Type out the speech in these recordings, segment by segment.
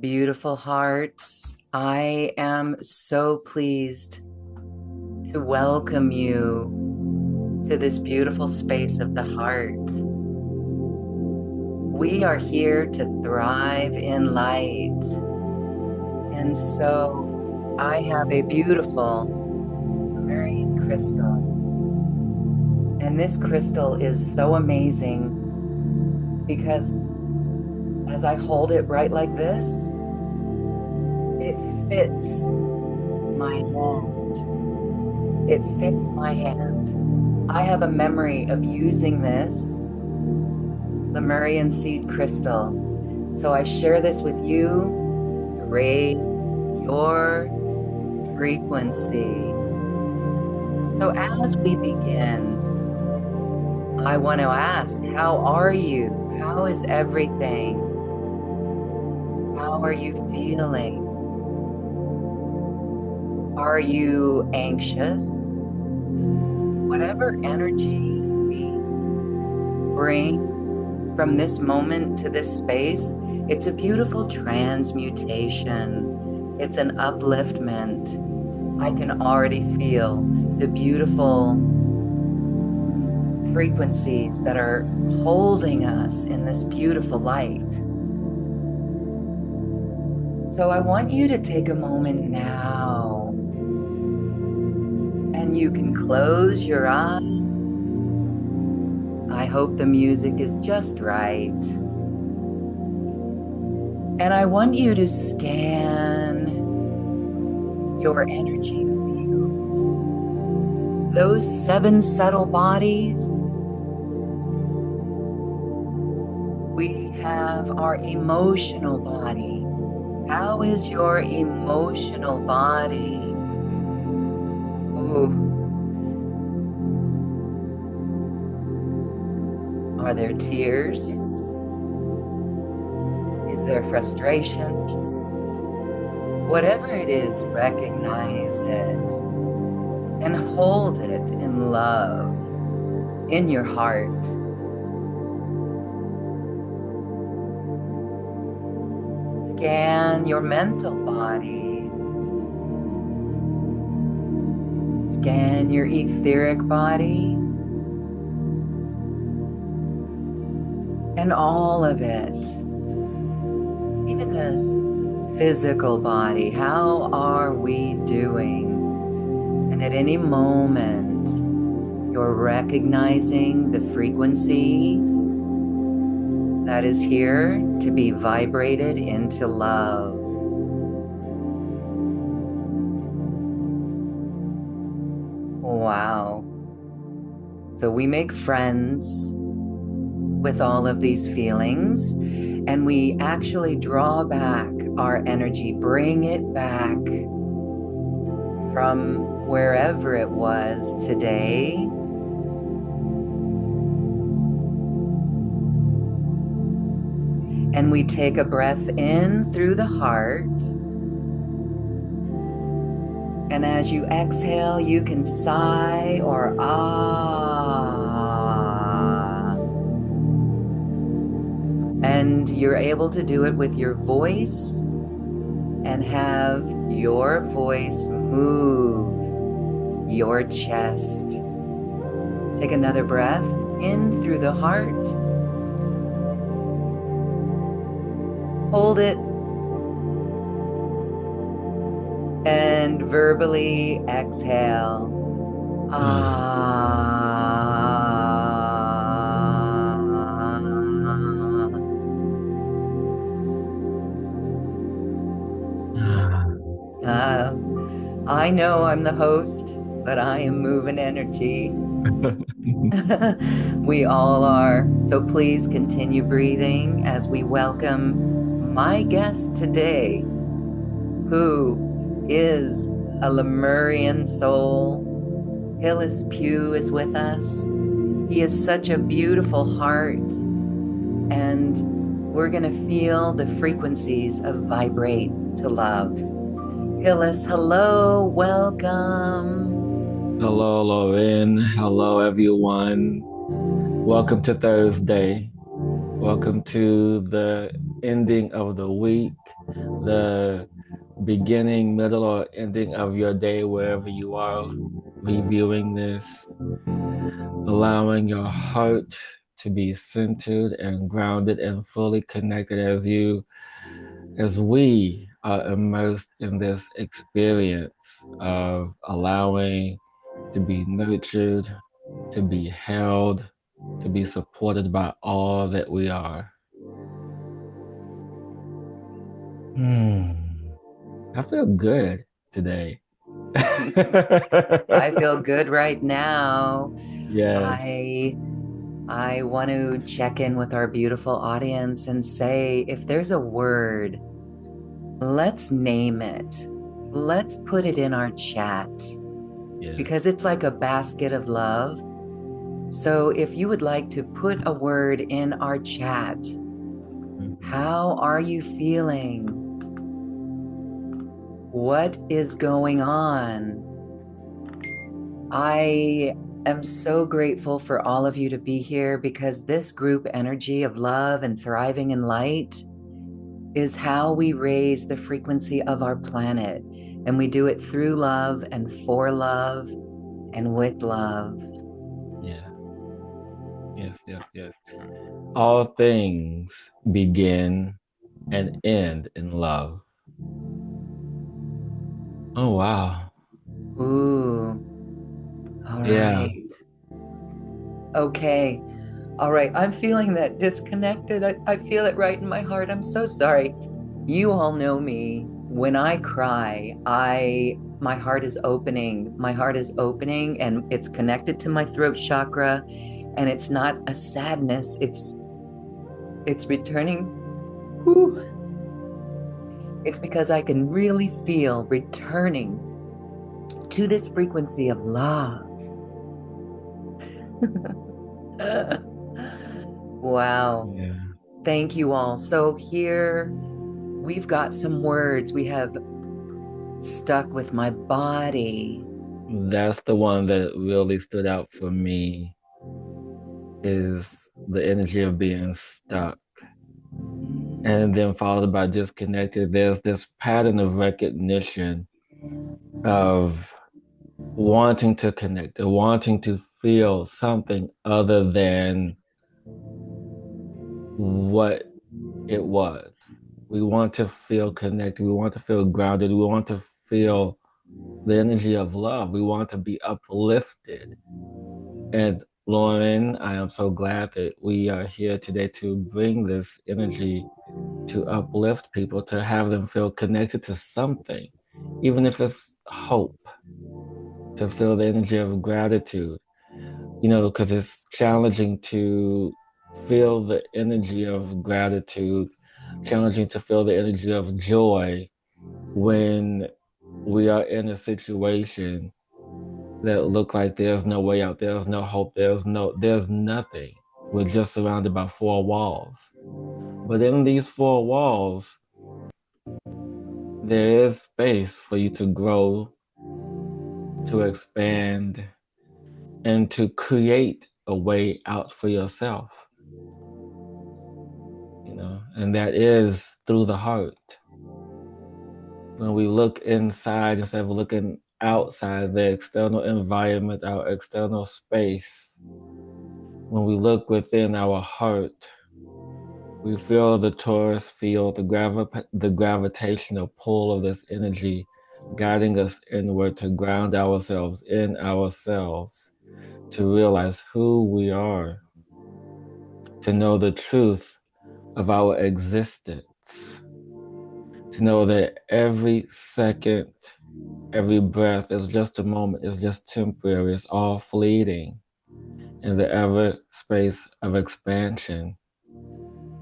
Beautiful hearts, I am so pleased to welcome you to this beautiful space of the heart. We are here to thrive in light. And so I have a beautiful Mary crystal. And this crystal is so amazing because as I hold it right like this, it fits my hand. It fits my hand. I have a memory of using this Lemurian seed crystal. So I share this with you to raise your frequency. So as we begin, I want to ask, how are you? How is everything? How are you feeling? Are you anxious? Whatever energies we bring from this moment to this space, it's a beautiful transmutation. It's an upliftment. I can already feel the beautiful frequencies that are holding us in this beautiful light. So I want you to take a moment now, and you can close your eyes. I hope the music is just right. And I want you to scan your energy fields, those 7 subtle bodies. We have our emotional body. How is your emotional body? Ooh. Are there tears? Is there frustration? Whatever it is, recognize it and hold it in love in your heart. Scan your mental body. Scan your etheric body. And all of it. Even the physical body. How are we doing? And at any moment, you're recognizing the frequency that is here to be vibrated into love. Wow. So we make friends with all of these feelings, and we actually draw back our energy, bring it back from wherever it was today. And we take a breath in through the heart. And as you exhale, you can sigh or ah. And you're able to do it with your voice and have your voice move your chest. Take another breath in through the heart. Hold it. And verbally exhale. Ah. I know I'm the host, but I am moving energy. We all are. So please continue breathing as we welcome my guest today, who is a Lemurian soul. Hillis Pugh is with us. He is such a beautiful heart, and we're going to feel the frequencies of vibrate to love. Hillis, hello, welcome. Hello, Lauren. Hello, everyone. Welcome to Thursday. Welcome to the ending of the week, the beginning, middle, or ending of your day, wherever you are reviewing this, allowing your heart to be centered and grounded and fully connected as we are immersed in this experience of allowing to be nurtured, to be held, to be supported by all that we are. Hmm. I feel good today. I feel good right now. Yes, I I want to check in with our beautiful audience and say if there's a word, let's name it. Let's put it in our chat yes. because it's like a basket of love. So if you would like to put a word in our chat, Mhm. how are you feeling? What is going on? I am so grateful for all of you to be here because this group energy of love and thriving in light is how we raise the frequency of our planet. And we do it through love and for love and with love. Yes, yes, yes, yes. All things begin and end in love. Oh, wow. Ooh, all Yeah, right. Okay. All right. I'm feeling that disconnected. I feel it right in my heart. I'm so sorry. You all know me. When I cry, my heart is opening. My heart is opening and it's connected to my throat chakra, and it's not a sadness. It's returning. Whew. It's because I can really feel returning to this frequency of love. Wow. yeah. Thank you all. So here we've got some words we have stuck with my body. That's the one that really stood out for me is the energy of being stuck. And then followed by disconnected, there's this pattern of recognition of wanting to connect, or wanting to feel something other than what it was. We want to feel connected. We want to feel grounded. We want to feel the energy of love. We want to be uplifted. And Lauren, I am so glad that we are here today to bring this energy to uplift people, to have them feel connected to something, even if it's hope, to feel the energy of gratitude, because it's challenging to feel the energy of gratitude, challenging to feel the energy of joy when we are in a situation that look like there's no way out, there's no hope, there's nothing. We're just surrounded by four walls. But in these four walls, there is space for you to grow, to expand, and to create a way out for yourself, and that is through the heart. When we look inside instead of looking outside the external environment, our external space, when we look within our heart, we feel the torus field, the gravitational pull of this energy guiding us inward to ground ourselves in ourselves, to realize who we are, to know the truth of our existence, to know that every second, every breath is just a moment, it's just temporary, it's all fleeting in the ever space of expansion,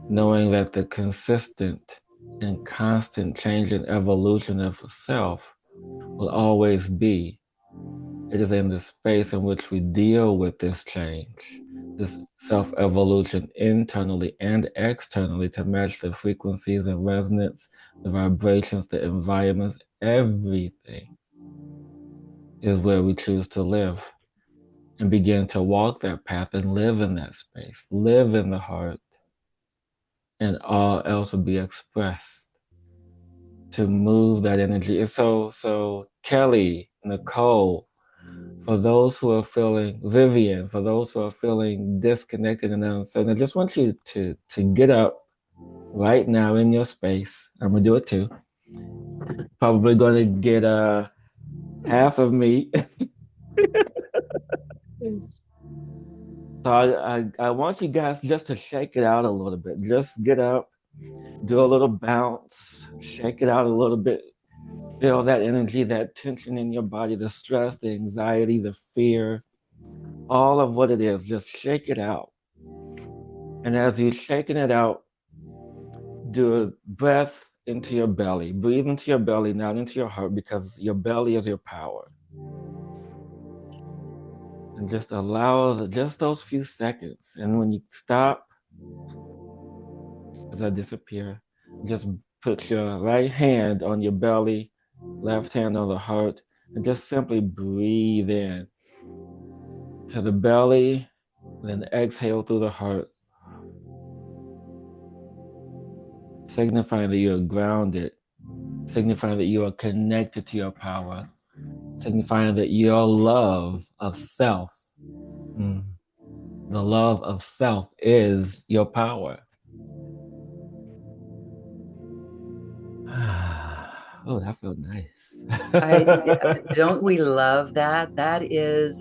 knowing that the consistent and constant change and evolution of self will always be. It is in the space in which we deal with this change, this self evolution internally and externally to match the frequencies and resonance, the vibrations, the environments, everything is where we choose to live and begin to walk that path and live in that space, live in the heart, and all else will be expressed to move that energy. And so Kelly, Nicole, for those who are feeling Vivian, for those who are feeling disconnected and uncertain, I just want you to get up right now in your space. I'm gonna do it too. Probably gonna get half of me. So I want you guys just to shake it out a little bit. Just get up, do a little bounce, shake it out a little bit. Feel that energy, that tension in your body, the stress, the anxiety, the fear, all of what it is. Just shake it out. And as you're shaking it out, do a breath into your belly. Breathe into your belly, not into your heart, because your belly is your power. And just allow just those few seconds. And when you stop, as I disappear, just put your right hand on your belly, left hand on the heart, and just simply breathe in to the belly, then exhale through the heart, signifying that you are grounded, signifying that you are connected to your power, signifying that your love of self, mm, the love of self is your power. Oh, that felt I nice. don't we love that? That is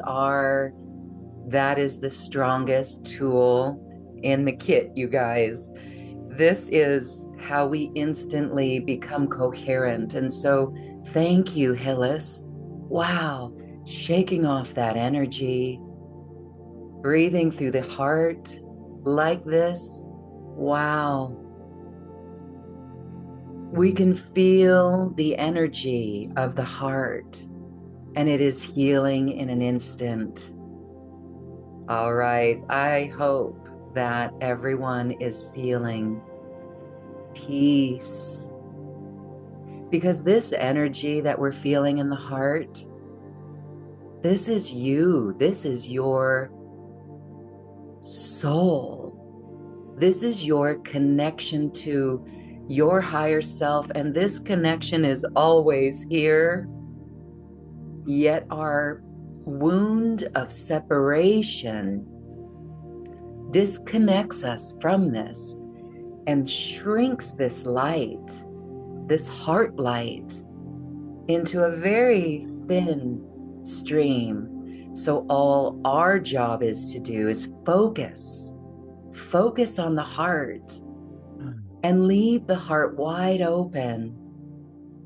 the strongest tool in the kit, you guys. This is how we instantly become coherent. And so, thank you, Hillis. Wow, shaking off that energy, breathing through the heart like this. Wow. We can feel the energy of the heart, and it is healing in an instant. All right. I hope that everyone is feeling peace, because this energy that we're feeling in the heart, this is you. This is your soul. This is your connection to your higher self. And this connection is always here. Yet our wound of separation disconnects us from this and shrinks this light, this heart light, into a very thin stream. So all our job is to do is focus on the heart, and leave the heart wide open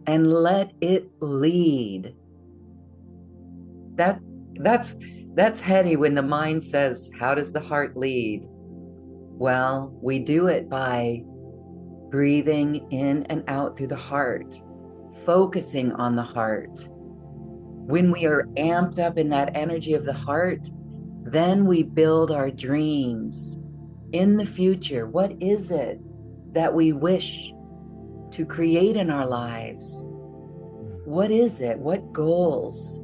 and let it lead. That's heady when the mind says, how does the heart lead? Well, we do it by breathing in and out through the heart, focusing on the heart. When we are amped up in that energy of the heart, then we build our dreams in the future. What is it that we wish to create in our lives? What is it? What goals?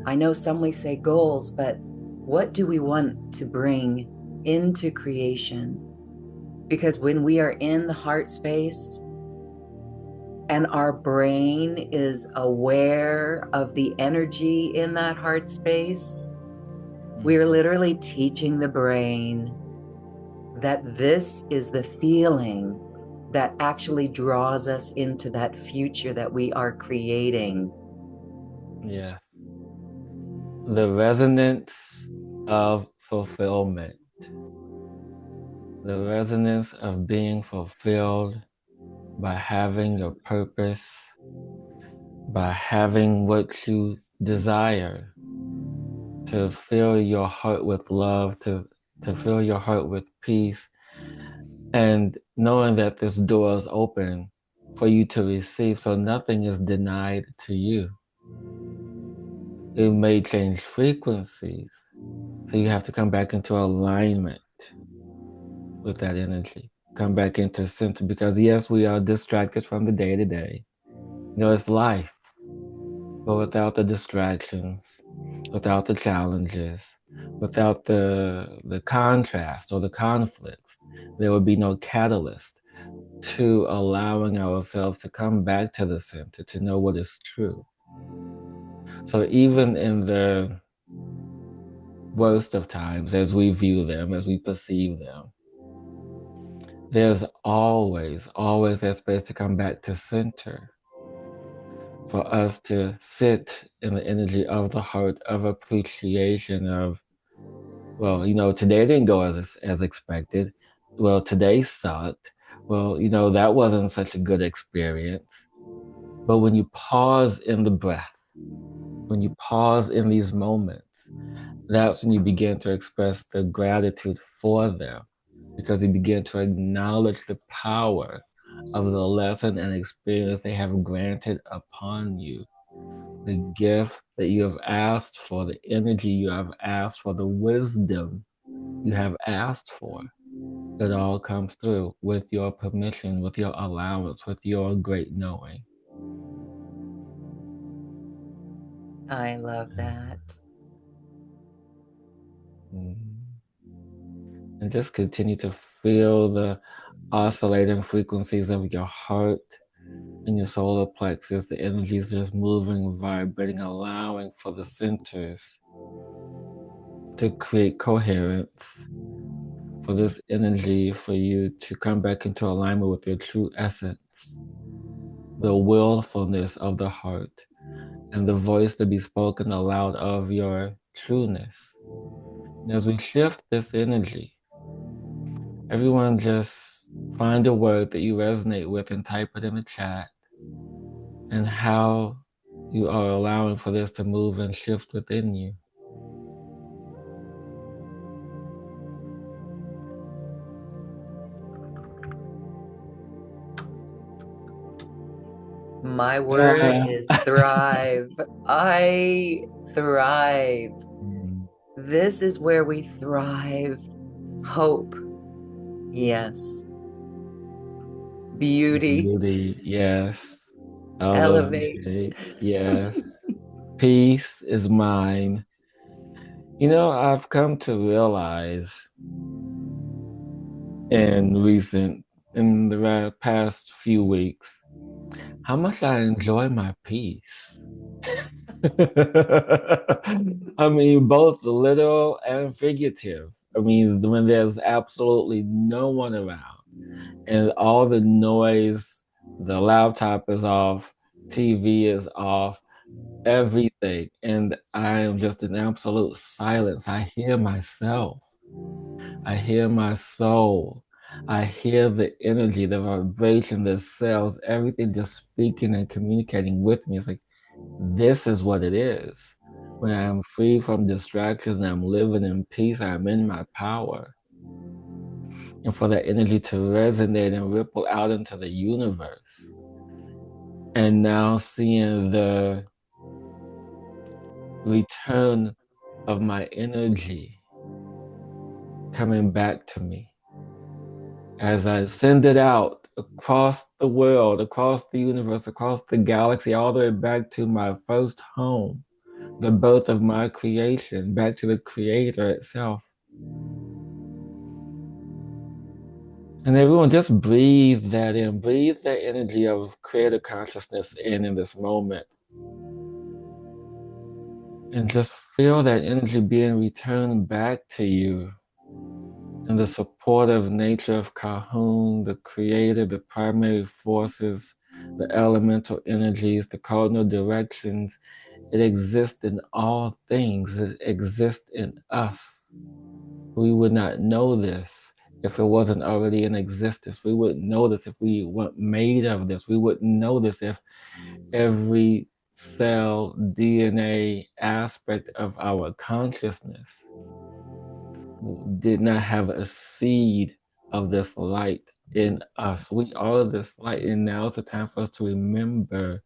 I know some may say goals, but what do we want to bring into creation? Because when we are in the heart space and our brain is aware of the energy in that heart space, we are literally teaching the brain that this is the feeling that actually draws us into that future that we are creating. Yes. The resonance of fulfillment, the resonance of being fulfilled by having your purpose, by having what you desire, to fill your heart with love, to fill your heart with peace, and knowing that this door is open for you to receive, so nothing is denied to you. It may change frequencies, so you have to come back into alignment with that energy. Come back into center, because yes, we are distracted from the day to day. You know, it's life. But without the distractions, without the challenges, without the contrast or the conflicts, there would be no catalyst. to allowing ourselves to come back to the center, to know what is true. So even in the worst of times, as we view them, as we perceive them, there's always, always that space to come back to center, for us to sit in the energy of the heart, of appreciation, of, well, today didn't go as expected. Well, today sucked. Well, that wasn't such a good experience. But when you pause in the breath, when you pause in these moments, that's when you begin to express the gratitude for them, because you begin to acknowledge the power of the lesson and experience they have granted upon you, the gift that you have asked for, the energy you have asked for, the wisdom you have asked for. It all comes through with your permission, with your allowance, with your great knowing. I love that. Mhm. And just continue to feel the oscillating frequencies of your heart and your solar plexus. The energy is just moving, vibrating, allowing for the centers to create coherence, for this energy for you to come back into alignment with your true essence, the willfulness of the heart, and the voice to be spoken aloud of your trueness. And as we shift this energy, everyone just find a word that you resonate with and type it in the chat, and how you are allowing for this to move and shift within you. My word Yeah. is thrive. I thrive. This is where we thrive. Hope. Yes. Beauty. Beauty, yes. Elevate. Elevate, yes. Peace is mine. I've come to realize in the past few weeks, how much I enjoy my peace. I mean, both literal and figurative. I mean, when there's absolutely no one around and all the noise, the laptop is off, TV is off, everything, and I am just in absolute silence. I hear myself. I hear my soul. I hear the energy, the vibration, the cells, everything just speaking and communicating with me. It's like, this is what it is. When I'm free from distractions and I'm living in peace, I'm in my power. And for that energy to resonate and ripple out into the universe. And now seeing the return of my energy coming back to me as I send it out across the world, across the universe, across the galaxy, all the way back to my first home, the birth of my creation, back to the creator itself. And everyone just breathe that in, breathe that energy of creator consciousness in this moment. And just feel that energy being returned back to you, and the supportive nature of Kahun, the creator, the primary forces, the elemental energies, the cardinal directions. It exists in all things. It exists in us. We would not know this if it wasn't already in existence. We wouldn't know this if we weren't made of this. We wouldn't know this if every cell, DNA aspect of our consciousness did not have a seed of this light in us. We are this light, and now is the time for us to remember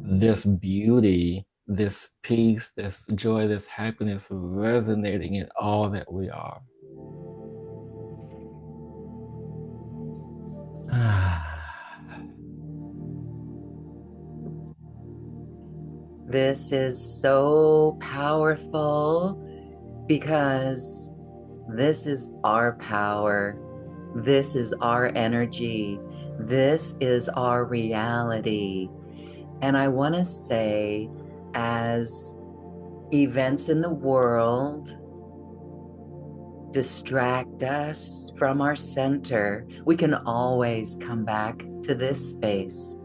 this beauty, this peace, this joy, this happiness resonating in all that we are. This is so powerful because this is our power. This is our energy. This is our reality. And I want to say, as events in the world distract us from our center, we can always come back to this space.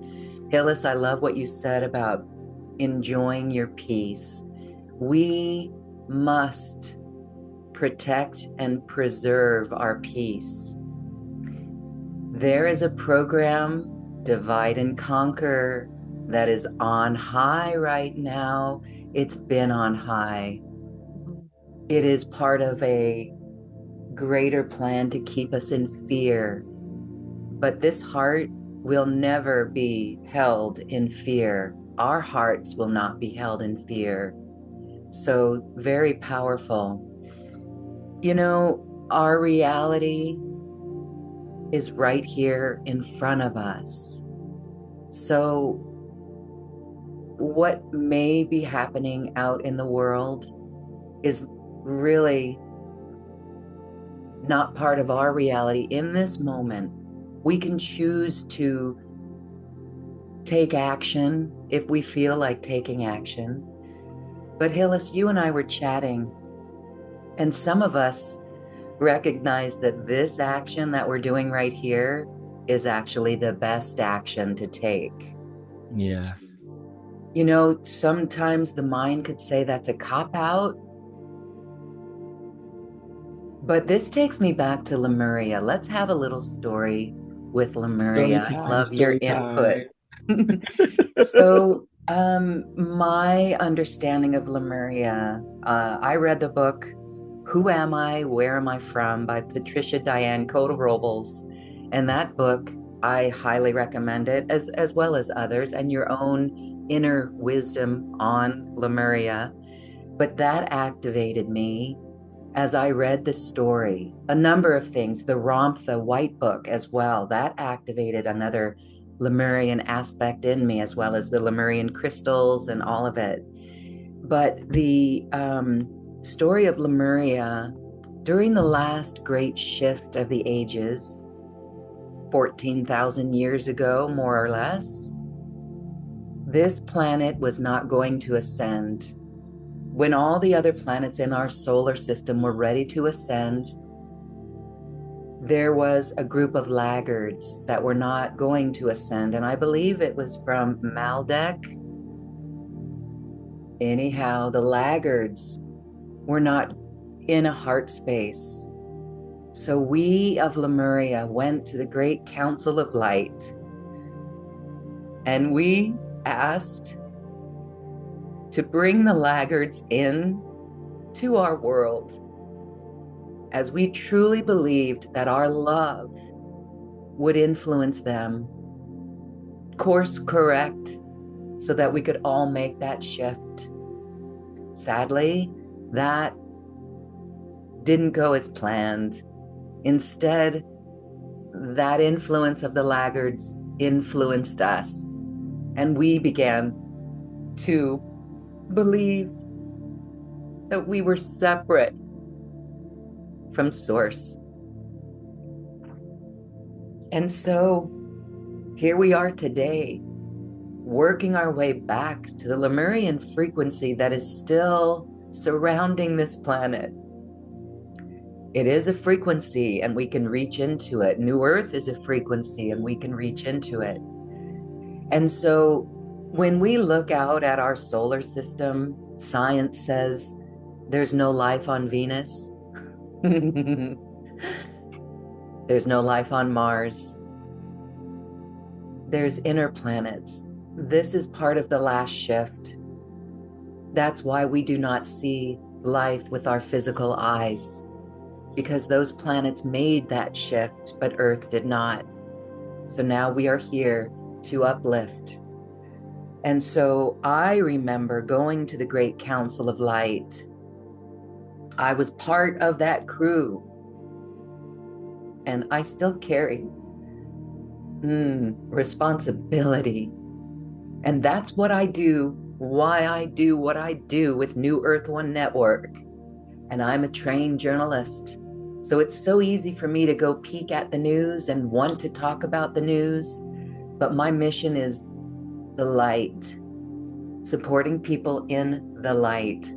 Hillis, I love what you said about enjoying your peace. We must protect and preserve our peace. There is a program, Divide and Conquer, that is on high right now. It's been on high. It is part of a greater plan to keep us in fear. But this heart will never be held in fear. Our hearts will not be held in fear. So, very powerful. You know, our reality is right here in front of us. So, what may be happening out in the world is really not part of our reality in this moment. We can choose to take action if we feel like taking action. But Hillis, you and I were chatting, and some of us recognize that this action that we're doing right here is actually the best action to take. Yes. You know, sometimes the mind could say that's a cop-out, but this takes me back to Lemuria. Let's have a little story with Story Lemuria. I time, love your story input. time. So, my understanding of Lemuria, I read the book Who Am I, Where Am I From by Patricia Diane Coda-Robles. And that book, I highly recommend it, as well as others, and your own inner wisdom on Lemuria. But that activated me as I read the story. A number of things, the Ramtha White Book as well, that activated another Lemurian aspect in me, as well as the Lemurian crystals and all of it. But the story of Lemuria during the last great shift of the ages, 14,000 years ago, more or less, this planet was not going to ascend. When all the other planets in our solar system were ready to ascend, there was a group of laggards that were not going to ascend. And I believe it was from Maldek. Anyhow, the laggards were not in a heart space. So we of Lemuria went to the Great Council of Light, and we asked to bring the laggards in to our world, as we truly believed that our love would influence them, course correct, so that we could all make that shift. Sadly, that didn't go as planned. Instead, that influence of the laggards influenced us, and we began to believe that we were separate from Source. And so here we are today, working our way back to the Lemurian frequency that is still surrounding this planet. It is a frequency, and we can reach into it. New Earth is a frequency, and we can reach into it. And so when we look out at our solar system, science says there's no life on Venus. There's no life on Mars. There's inner planets. This is part of the last shift. That's why we do not see life with our physical eyes, because those planets made that shift, but Earth did not. So now we are here to uplift. And so I remember going to the Great Council of Light. I was part of that crew, and I still carry responsibility. And that's what I do, why I do what I do with New Earth One Network. And I'm a trained journalist. So it's so easy for me to go peek at the news and want to talk about the news. But my mission is the light, supporting people in the light.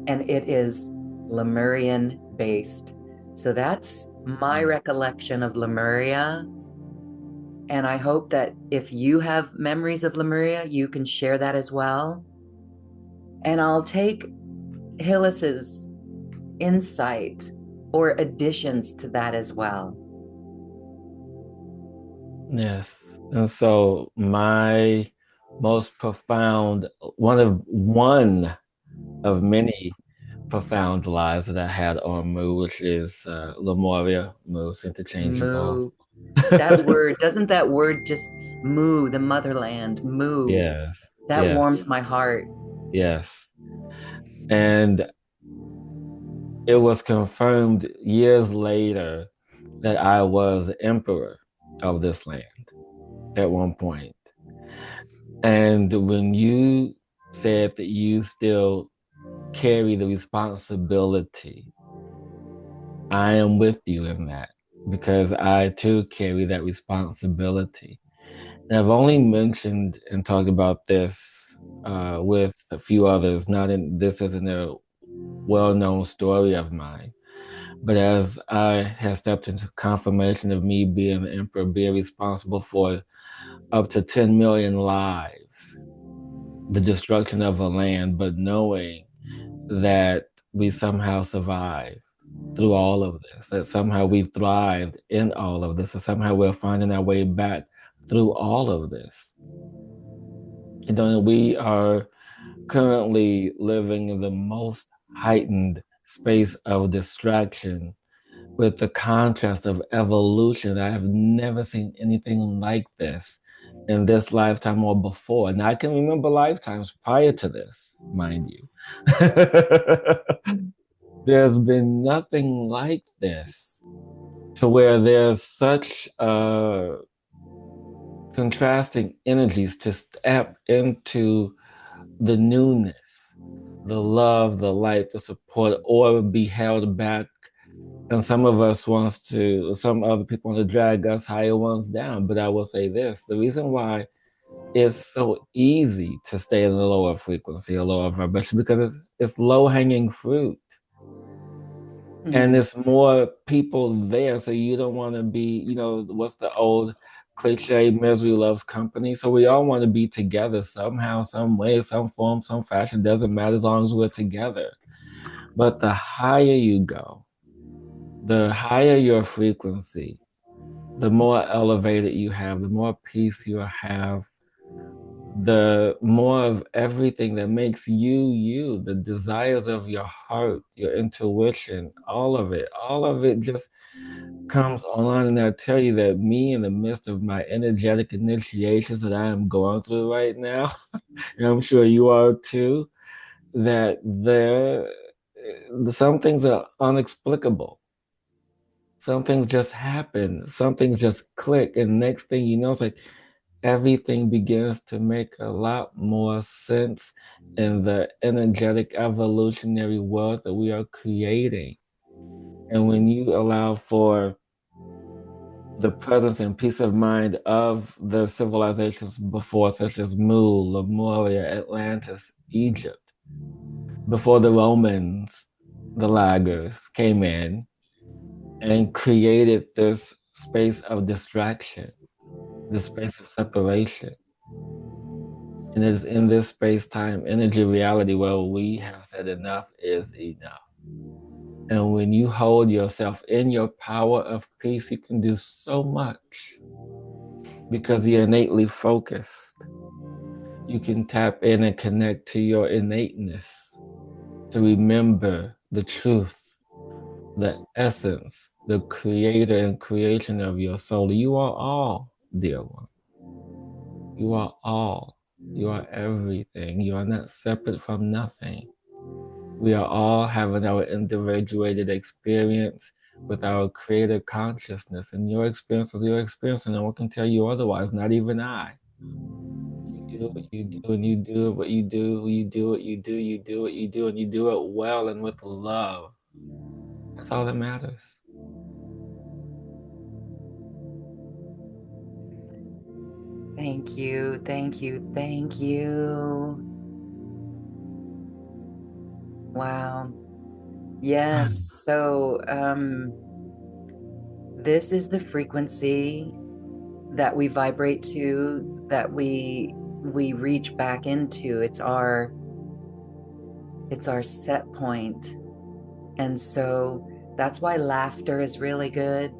And it is Lemurian based. So that's my recollection of Lemuria. And I hope that if you have memories of Lemuria, you can share that as well. And I'll take Hillis's insight or additions to that as well. Yes. And so my most profound one of many profound lies that I had on Mu, which is Lemuria, Mu is interchangeable. Moo. That word, doesn't that word just moo, the motherland, moo? Yes, That yes, warms my heart. yes. And it was confirmed years later that I was emperor of this land at one point. And when you said that you still carry the responsibility, I am with you in that because I too carry that responsibility. And I've only mentioned and talked about this with a few others, not in this isn't a well known story of mine. But as I have stepped into confirmation of me being the emperor, being responsible for up to 10 million lives, the destruction of a land, but knowing that we somehow survived through all of this, that somehow we thrived in all of this, that somehow we're finding our way back through all of this. You know, we are currently living in the most heightened space of distraction with the contrast of evolution. I have never seen anything like this in this lifetime or before. And I can remember lifetimes prior to this, mind you. There's been nothing like this to where there's such contrasting energies to step into the newness, the love, the light, the support, or be held back. And some of us wants to, some other people want to drag us higher ones down. But I will say this, the reason why it's so easy to stay in a lower frequency, a lower vibration, because it's low hanging fruit. And Mhm. there's more people there. So you don't want to be, what's the old cliche, misery loves company. So we all want to be together somehow, some way, some form, some fashion. Doesn't matter as long as we're together. But the higher you go, the higher your frequency, the more elevated you have, the more peace you have, the more of everything that makes you you, the desires of your heart, your intuition, all of it just comes online. And I tell you that me, in the midst of my energetic initiations that I am going through right now, and I'm sure you are too, that some things are unexplicable. Some things just happen. Some things just click. And next thing you know, it's like everything begins to make a lot more sense in the energetic evolutionary world that we are creating. And when you allow for the presence and peace of mind of the civilizations before, such as Mu, Lemuria, Atlantis, Egypt, before the Romans, the laggers, came in and created this space of distraction, this space of separation. And it's in this space time energy reality where we have said enough is enough. And when you hold yourself in your power of peace, you can do so much because you're innately focused. You can tap in and connect to your innateness to remember the truth, the essence, the creator and creation of your soul. You are all, dear one. You are all. You are everything. You are not separate from nothing. We are all having our individuated experience with our creative consciousness. And your experience is your experience, and no one can tell you otherwise, not even I. You do what you do, and you do what you do, you do what you do, you do what you do, and you do it well and with love. That's all that matters. Thank you. Thank you. Thank you. Wow. Yes. So, this is the frequency that we vibrate to, that we reach back into. It's our set point. And so that's why laughter is really good.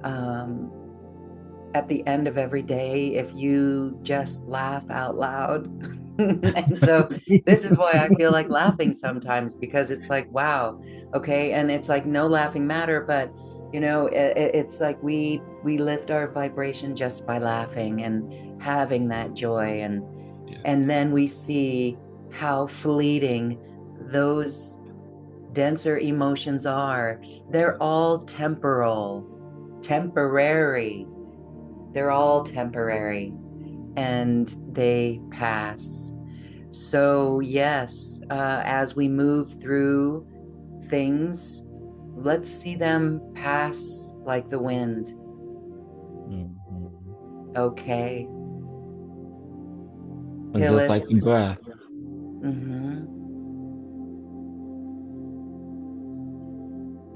Um, at the end of every day, if you just laugh out loud. And so this is why I feel like laughing sometimes, because it's like, wow, okay. And it's like no laughing matter, but it's like we lift our vibration just by laughing and having that joy. and Yeah. and then we see how fleeting those denser emotions are. They're all temporary. They're all temporary, and they pass. So, yes, as we move through things, let's see them pass like the wind. Mhm. Okay. And just like the Hillis. breath, Mm-hmm.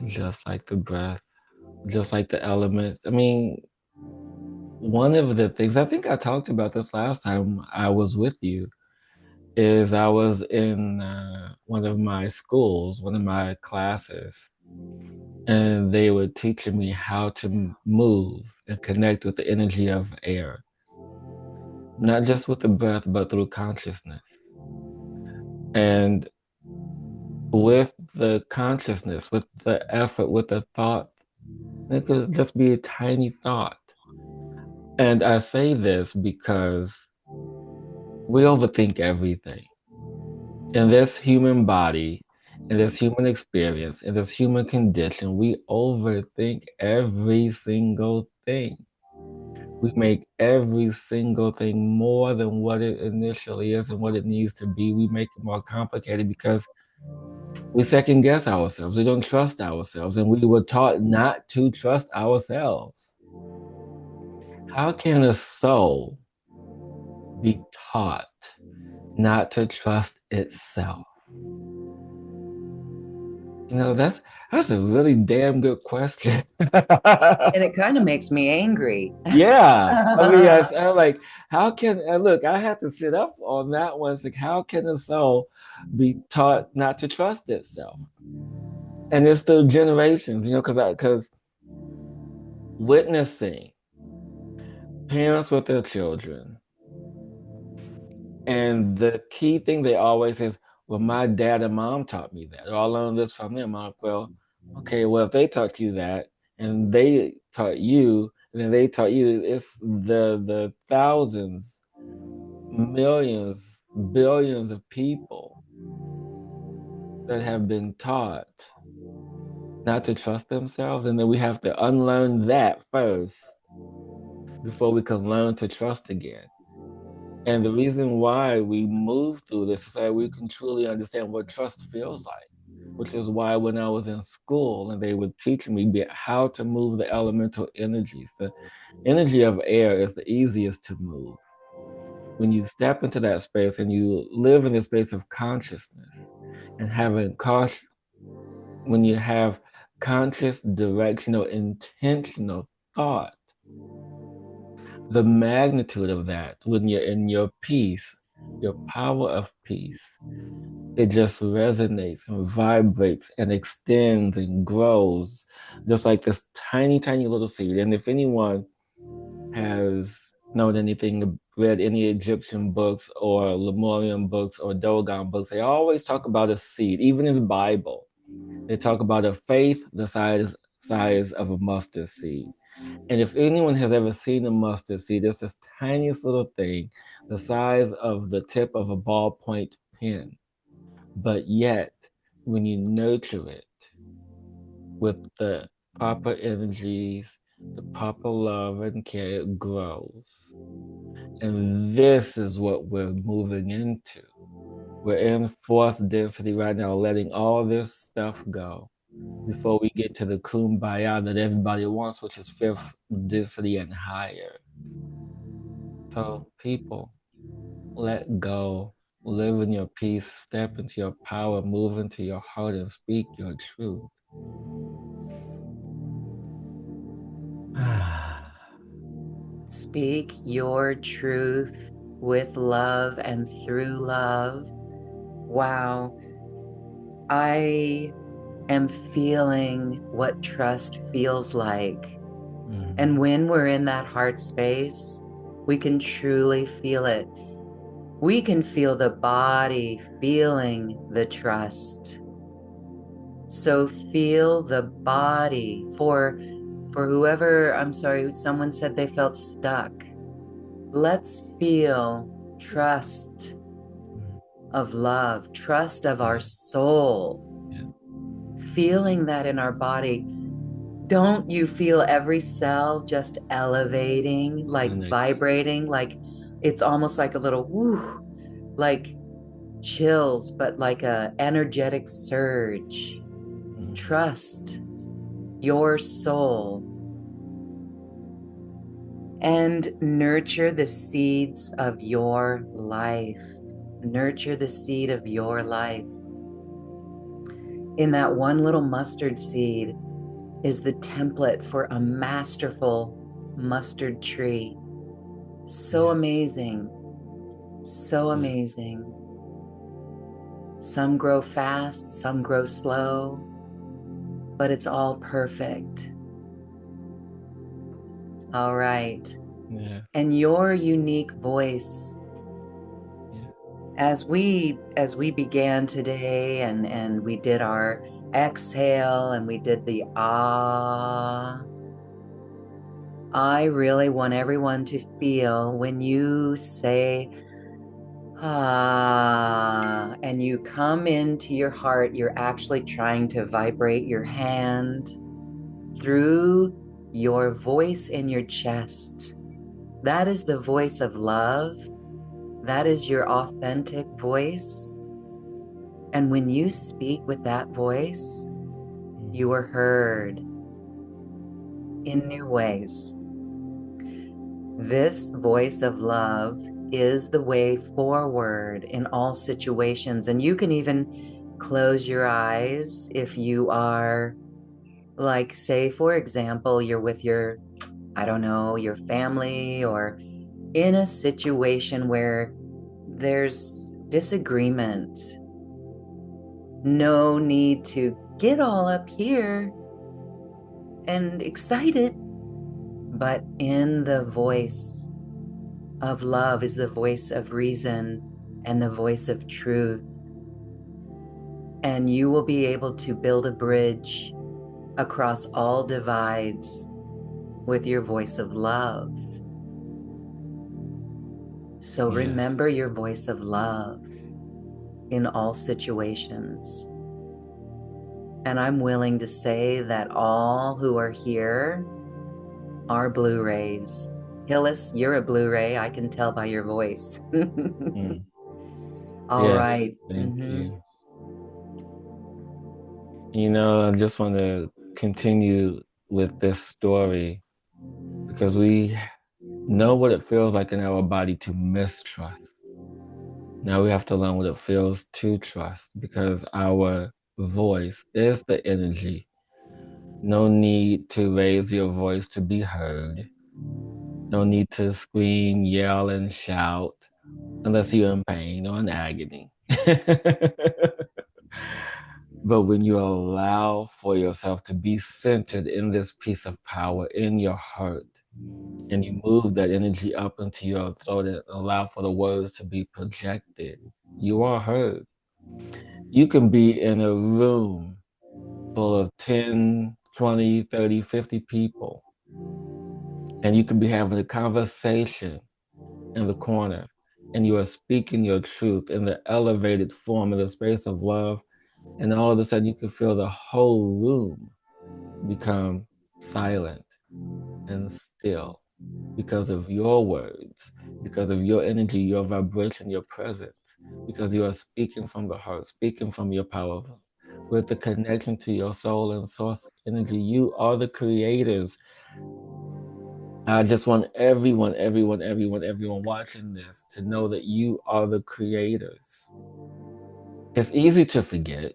just like the breath, just like the elements. I mean, one of the things I think I talked about this last time I was with you is I was in one of my schools, one of my classes, and they were teaching me how to move and connect with the energy of air, not just with the breath, but through consciousness. And with the consciousness, with the effort, with the thought, it could just be a tiny thought. And I say this because we overthink everything. In this human body, in this human experience, in this human condition, we overthink every single thing. We make every single thing more than what it initially is and what it needs to be. We make it more complicated because we second guess ourselves. We don't trust ourselves. And we were taught not to trust ourselves. How can a soul be taught not to trust itself? That's a really damn good question. And it kind of makes me angry. Yeah. I mean, I'm like, how can, and look, I had to sit up on that one. It's like, how can a soul be taught not to trust itself? And it's through generations, because witnessing parents with their children, and the key thing they always say is, well, my dad and mom taught me that. Or I learned this from them. I'm like, well, okay, well, if they taught you that and they taught you, and then they taught you, it's the thousands, millions, billions of people that have been taught not to trust themselves. And then we have to unlearn that first before we can learn to trust again. And the reason why we move through this is that we can truly understand what trust feels like, which is why when I was in school and they would teach me how to move the elemental energies, the energy of air is the easiest to move. When you step into that space and you live in a space of consciousness and having caution, when you have conscious, directional, intentional thought, the magnitude of that, when you're in your peace, your power of peace, it just resonates and vibrates and extends and grows just like this tiny, tiny little seed. And if anyone has known anything, read any Egyptian books or Lemurian books or Dogon books, they always talk about a seed. Even in the Bible, they talk about a faith the size of a mustard seed. And if anyone has ever seen a mustard seed, it's this tiniest little thing, the size of the tip of a ballpoint pen. But yet, when you nurture it with the proper energies, the proper love and care, it grows. And this is what we're moving into. We're in fourth density right now, letting all this stuff go before we get to the kumbaya that everybody wants, which is fifth density and higher. So, people, let go, live in your peace, step into your power, move into your heart, and speak your truth. Speak your truth with love and through love. Wow. I am feeling what trust feels like. And when we're in that heart space, we can truly feel it. We can feel the body feeling the trust. So feel the body for whoever, I'm sorry, someone said they felt stuck. Let's feel trust of love, trust of our soul. Feeling that in our body. Don't you feel every cell just elevating, like vibrating, like it's almost like a little whoo, like chills, but like a energetic surge. Trust your soul and nurture the seeds of your life. Nurture the seed of your life. In that one little mustard seed is the template for a masterful mustard tree. So amazing. So amazing. Some grow fast, some grow slow, but it's all perfect. All right. Yes. And your unique voice, as we began today and we did our exhale and we did the ah, I really want everyone to feel when you say ah, and you come into your heart, you're actually trying to vibrate your hand through your voice in your chest. That is the voice of love. That is your authentic voice. And when you speak with that voice, you are heard in new ways. This voice of love is the way forward in all situations. And you can even close your eyes if you are, like, say, for example, you're with your, I don't know, your family or in a situation where there's disagreement. No need to get all up here and excited, but in the voice of love is the voice of reason and the voice of truth. And you will be able to build a bridge across all divides with your voice of love. So remember your voice of love in all situations. And I'm willing to say that all who are here are Blu-rays. Hillis, you're a Blu-ray. I can tell by your voice. All right. Thank you. You know, I just want to continue with this story because we know what it feels like in our body to mistrust. Now we have to learn what it feels to trust because our voice is the energy. No need to raise your voice to be heard. No need to scream, yell, and shout unless you're in pain or in agony. But when you allow for yourself to be centered in this piece of power in your heart, and you move that energy up into your throat and allow for the words to be projected, you are heard. You can be in a room full of 10, 20, 30, 50 people, and you can be having a conversation in the corner, and you are speaking your truth in the elevated form in the space of love, and all of a sudden you can feel the whole room become silent and still because of your words, because of your energy, your vibration, your presence, because you are speaking from the heart, speaking from your power. With the connection to your soul and source energy, you are the creators I just want everyone watching this to know that you are the creators. It's easy to forget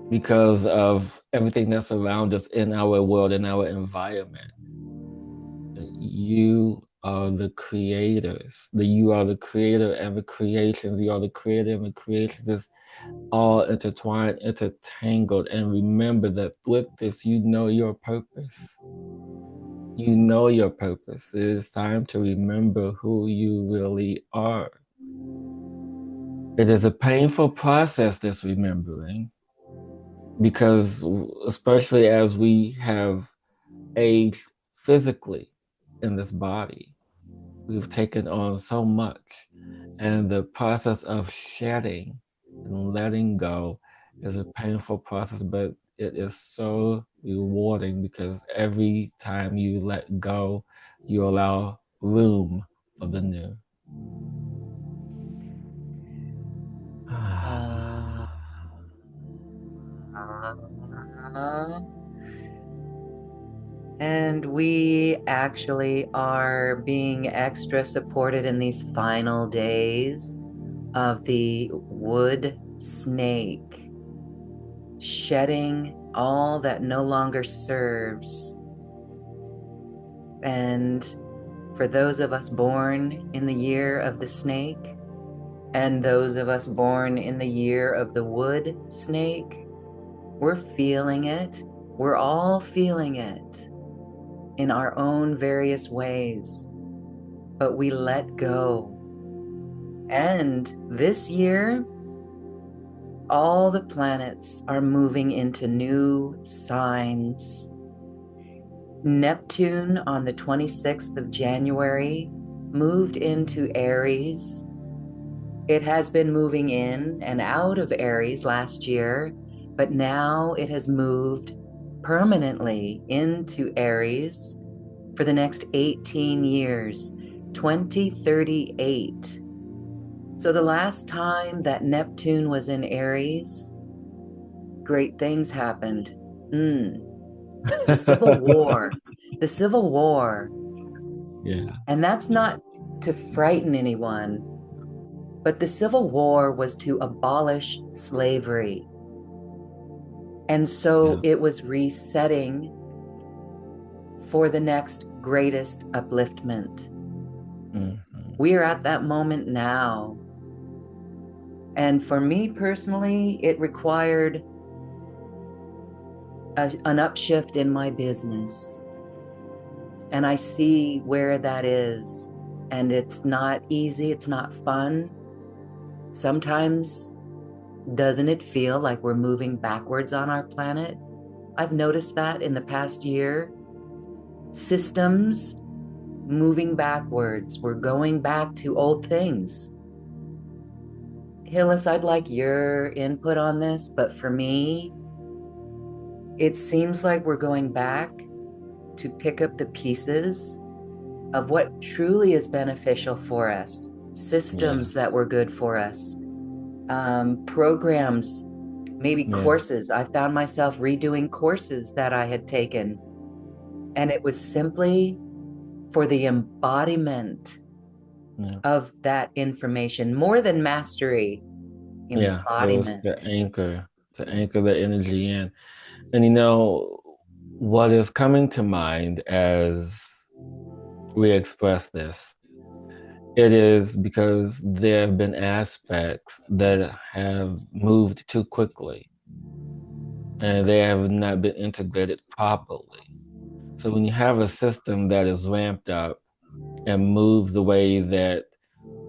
because of everything that's around us in our world, in our environment. You are the creators. You are the creator and the creations. You are the creator and the creations is all intertwined, intertangled. And remember that with this, you know your purpose. You know your purpose. It is time to remember who you really are. It is a painful process, this remembering, because especially as we have aged physically in this body, we've taken on so much. And the process of shedding and letting go is a painful process, but it is so rewarding because every time you let go, you allow room for the new. Uh, and we actually are being extra supported in these final days of the wood snake, shedding all that no longer serves. And for those of us born in the year of the snake, and those of us born in the year of the wood snake, we're feeling it. We're all feeling it in our own various ways, but we let go. And this year, all the planets are moving into new signs. Neptune on the 26th of January moved into Aries. It has been moving in and out of Aries last year, but now it has moved permanently into Aries for the next 18 years, 2038. So the last time that Neptune was in Aries, great things happened. The Civil War, the Civil War. Yeah. And that's not to frighten anyone, but the Civil War was to abolish slavery. And so Yeah. it was resetting for the next greatest upliftment. Mhm. We are at that moment now. And for me personally, it required an upshift in my business. And I see where that is. And it's not easy, it's not fun. Sometimes, doesn't it feel like we're moving backwards on our planet? I've noticed that in the past year. Systems moving backwards. We're going back to old things. Hillis, I'd like your input on this, but for me, it seems like we're going back to pick up the pieces of what truly is beneficial for us, Yeah. systems that were good for us, programs, maybe Yeah. courses. I found myself redoing courses that I had taken, and it was simply for the embodiment Yeah. of that information, more than mastery, Yeah. It was embodiment. to anchor the energy in. And what is coming to mind as we express this, it is because there have been aspects that have moved too quickly and they have not been integrated properly. So when you have a system that is ramped up and moves the way that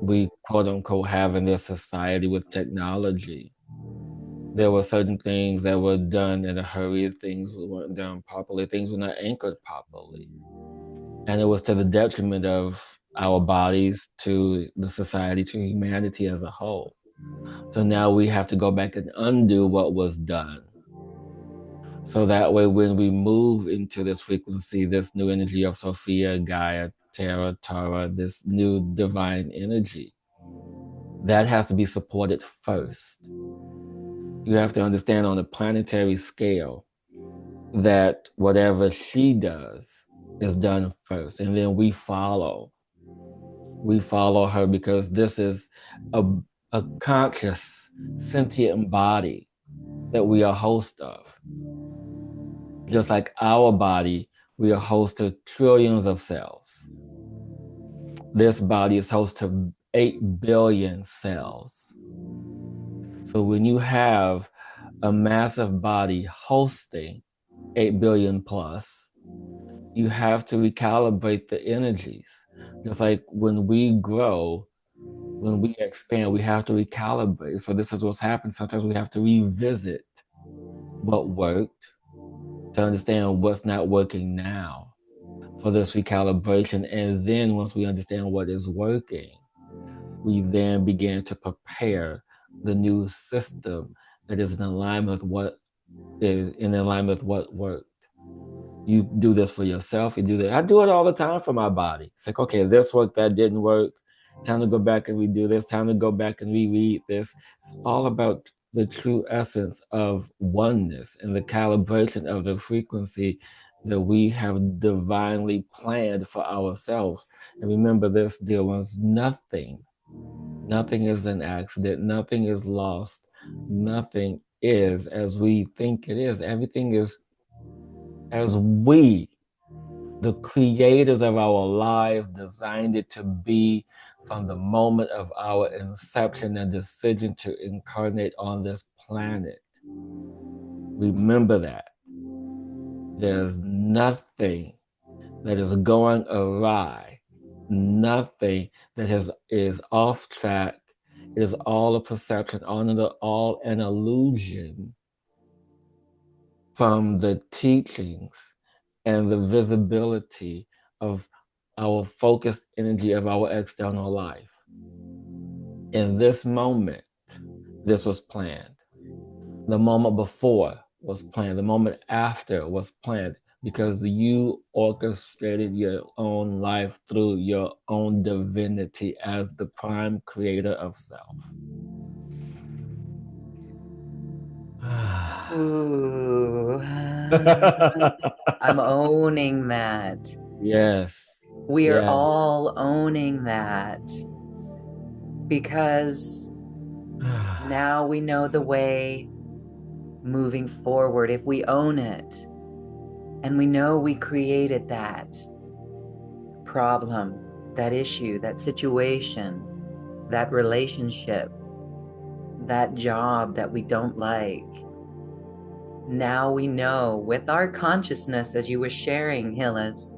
we quote unquote have in this society with technology, there were certain things that were done in a hurry, things weren't done properly, things were not anchored properly. And it was to the detriment of our bodies, to the society, to humanity as a whole. So now we have to go back and undo what was done. So that way, when we move into this frequency, this new energy of Sophia, Gaia, Terra, Tara, this new divine energy, that has to be supported first. You have to understand on a planetary scale that whatever she does is done first, and then we follow. We follow her because this is a, a conscious, sentient body that we are host of. Just like our body, we are host to trillions of cells. This body is host to 8 billion cells. So when you have a massive body hosting 8 billion plus, you have to recalibrate the energies. Just like when we grow, when we expand, we have to recalibrate. So this is what's happened. Sometimes we have to revisit what worked to understand what's not working now for this recalibration. And then once we understand what is working, we then begin to prepare the new system that is in alignment with what is in alignment with what worked. You do this for yourself. You do that. I do it all the time for my body. It's like, okay, this worked, that didn't work. Time to go back and redo this. Time to go back and reread this. It's all about the true essence of oneness and the calibration of the frequency that we have divinely planned for ourselves. And remember this, dear ones, nothing is an accident. Nothing is lost. Nothing is as we think it is. Everything is as we, the creators of our lives, designed it to be from the moment of our inception and decision to incarnate on this planet. Remember that. There's nothing that is going awry, nothing that is off track. It is all a perception, all an illusion from the teachings and the visibility of our focused energy of our external life. In this moment, this was planned. The moment before was planned. The moment after was planned because you orchestrated your own life through your own divinity as the prime creator of self. Ooh. I'm owning that. Yes. We are Yes. all owning that because now we know the way moving forward. If we own it and we know we created that problem, that issue, that situation, that relationship, that job that we don't like. Now we know with our consciousness, as you were sharing, Hillis,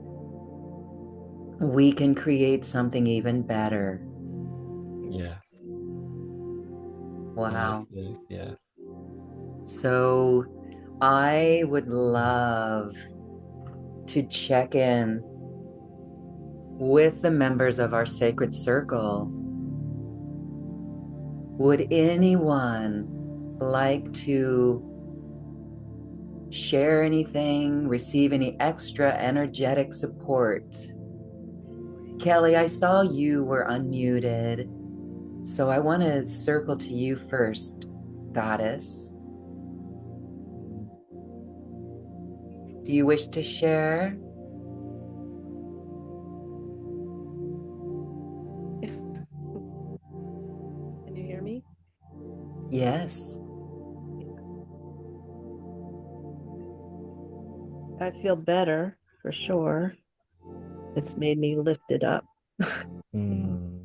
we can create something even better. Yes. Yes. Wow. Yes. Yes. So I would love to check in with the members of our sacred circle. Would anyone like to share anything, receive any extra energetic support? Kelly, I saw you were unmuted, so I want to circle to you first, Goddess. Do you wish to share? Can you hear me? Yes. I feel better for sure. It's made me lifted up. Mm.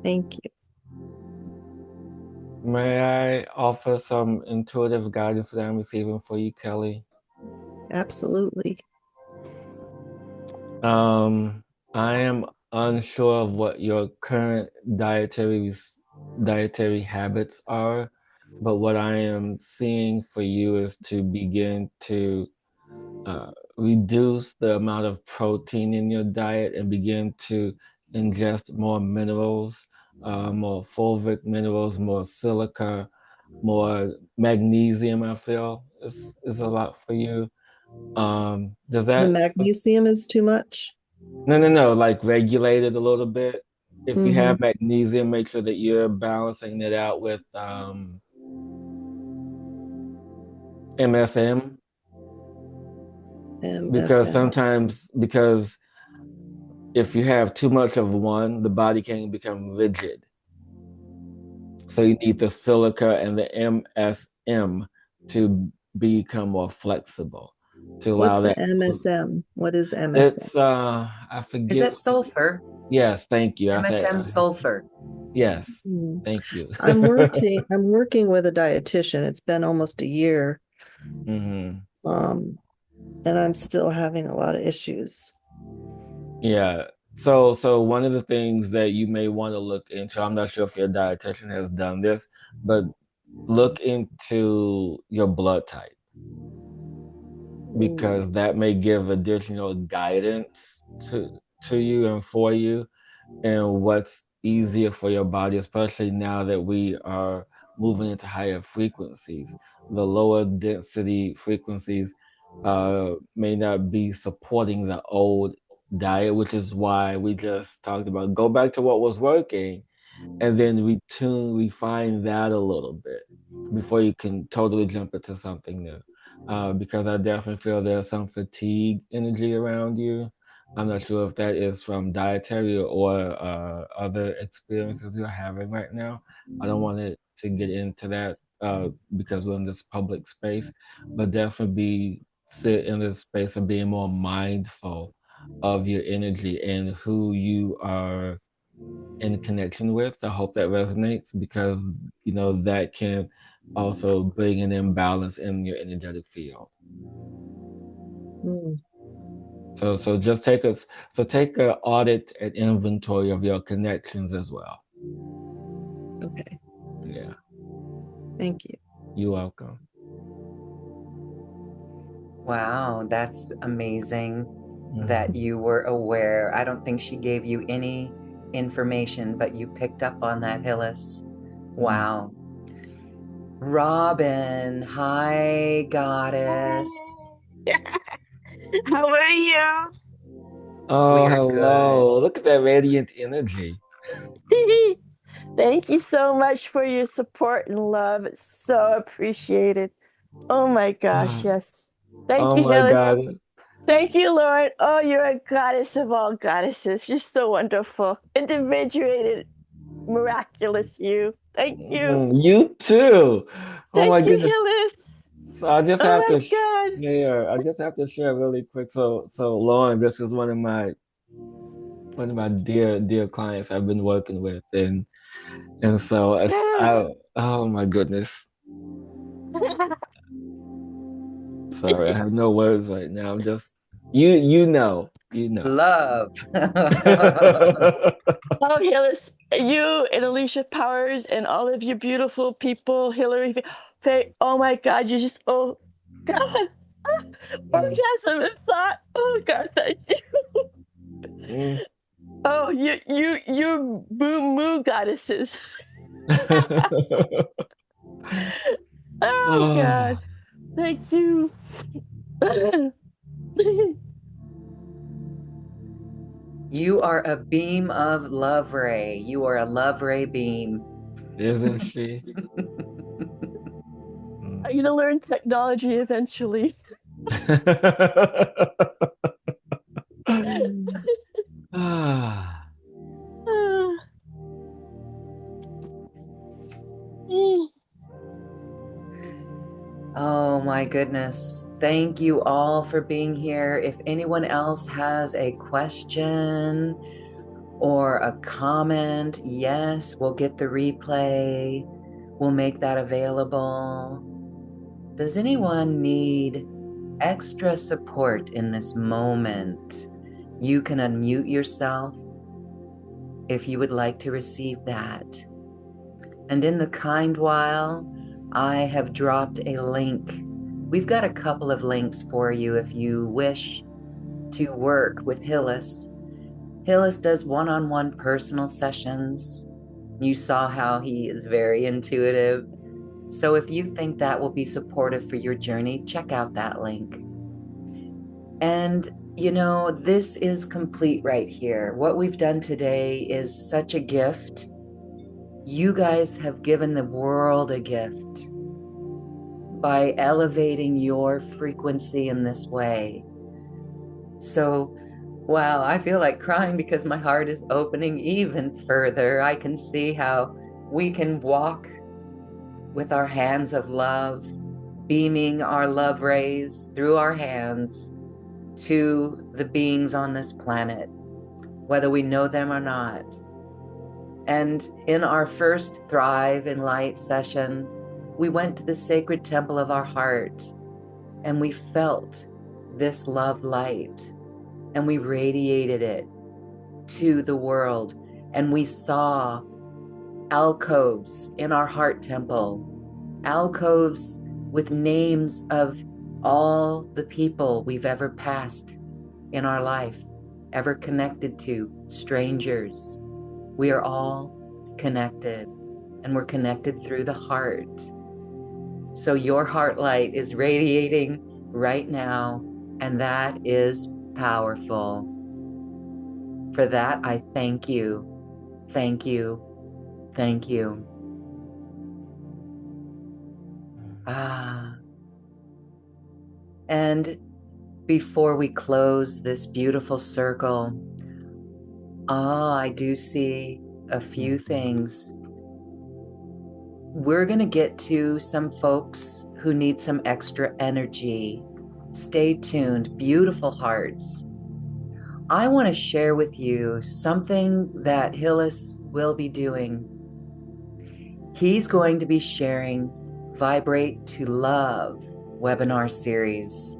Thank you. May I offer some intuitive guidance that I'm receiving for you, Kelly? Absolutely. I am unsure of what your current dietary habits are, but what I am seeing for you is to begin to reduce the amount of protein in your diet and begin to ingest more minerals, more fulvic minerals, more silica, more magnesium. I feel is a lot for you. Does The that magnesium is too much. no, like regulate it a little bit. If you Mm-hmm. have magnesium, make sure that you're balancing it out with MSM. because MSM. if you have too much of one, the body can become rigid. So you need the silica and the MSM to become more flexible, to allow What's the that. MSM? What is MSM? It's I Is forget. that sulfur? Yes, thank you. MSM sulfur. Yes, Hmm. thank you. I'm working with a dietitian. It's been almost a year. hmm Um, and I'm still having a lot of issues. Yeah. So one of the things that you may want to look into, I'm not sure if your dietitian has done this, but look into your blood type Mm, because that may give additional guidance to you and for you and what's easier for your body, especially now that we are moving into higher frequencies. The lower density frequencies may not be supporting the old diet, which is why we just talked about go back to what was working and then refine that a little bit before you can totally jump into something new. Because I definitely feel there's some fatigue energy around you. I'm not sure if that is from dietary or other experiences you're having right now. I don't want it to get into that because we're in this public space, but definitely sit in this space of being more mindful of your energy and who you are in connection with. I hope that resonates because that can also bring an imbalance in your energetic field. mm, So just take a audit and inventory of your connections as well. okay. Yeah, Thank you. you're welcome. Wow, that's amazing that Mhm. you were aware. I don't think she gave you any information, but you picked up on that, Hillis. Mm. Wow. Robin, hi, goddess. How are you? Oh, We're good. hello. Look at that radiant energy. Thank you so much for your support and love. It's so appreciated. Oh my gosh, yes. Thank Oh you, my Hillis. God. Thank you, Lord. Oh, you're a goddess of all goddesses. You're so wonderful. Individuated, miraculous you. Thank you. You too. Oh my Thank you, goodness. Hillis. So I just Oh have my to God. share. I just have to share really quick. So Lauren, this is one of my dear clients I've been working with, and so oh my goodness. Sorry, I have no words right now. I'm just you know. Love. Oh, Hillis, you and Alicia Powers and all of you beautiful people, Hillary, Faye, oh my God, you just, oh God, Mm, orgasm is thought. Oh God, thank you. mm. Oh, you boom moo goddesses. Oh God, Oh, thank you. You are a beam of love ray. You are a love ray beam. isn't she? Mm. I'm gonna learn technology eventually. Ah, Oh my goodness. Thank you all for being here. If anyone else has a question or a comment, yes, we'll get the replay. We'll make that available. Does anyone need extra support in this moment? You can unmute yourself if you would like to receive that. And in the kind while, I have dropped a link. We've got a couple of links for you if you wish to work with Hillis. Hillis does one-on-one personal sessions. You saw how he is very intuitive. So if you think that will be supportive for your journey, check out that link. And this is complete right here. What we've done today is such a gift. You guys have given the world a gift by elevating your frequency in this way. So, wow, I feel like crying because my heart is opening even further. I can see how we can walk with our hands of love, beaming our love rays through our hands to the beings on this planet, whether we know them or not. And in our first Thrive in Light session, we went to the sacred temple of our heart and we felt this love light and we radiated it to the world. And we saw alcoves in our heart temple, alcoves with names of all the people we've ever passed in our life, ever connected to, strangers. We are all connected, and we're connected through the heart. So your heart light is radiating right now, and that is powerful. For that, I thank you. Thank you. Thank you. And before we close this beautiful circle, I do see a few things. We're going to get to some folks who need some extra energy. Stay tuned, beautiful hearts. I want to share with you something that Hillis will be doing. He's going to be sharing Vibrate to Love webinar series.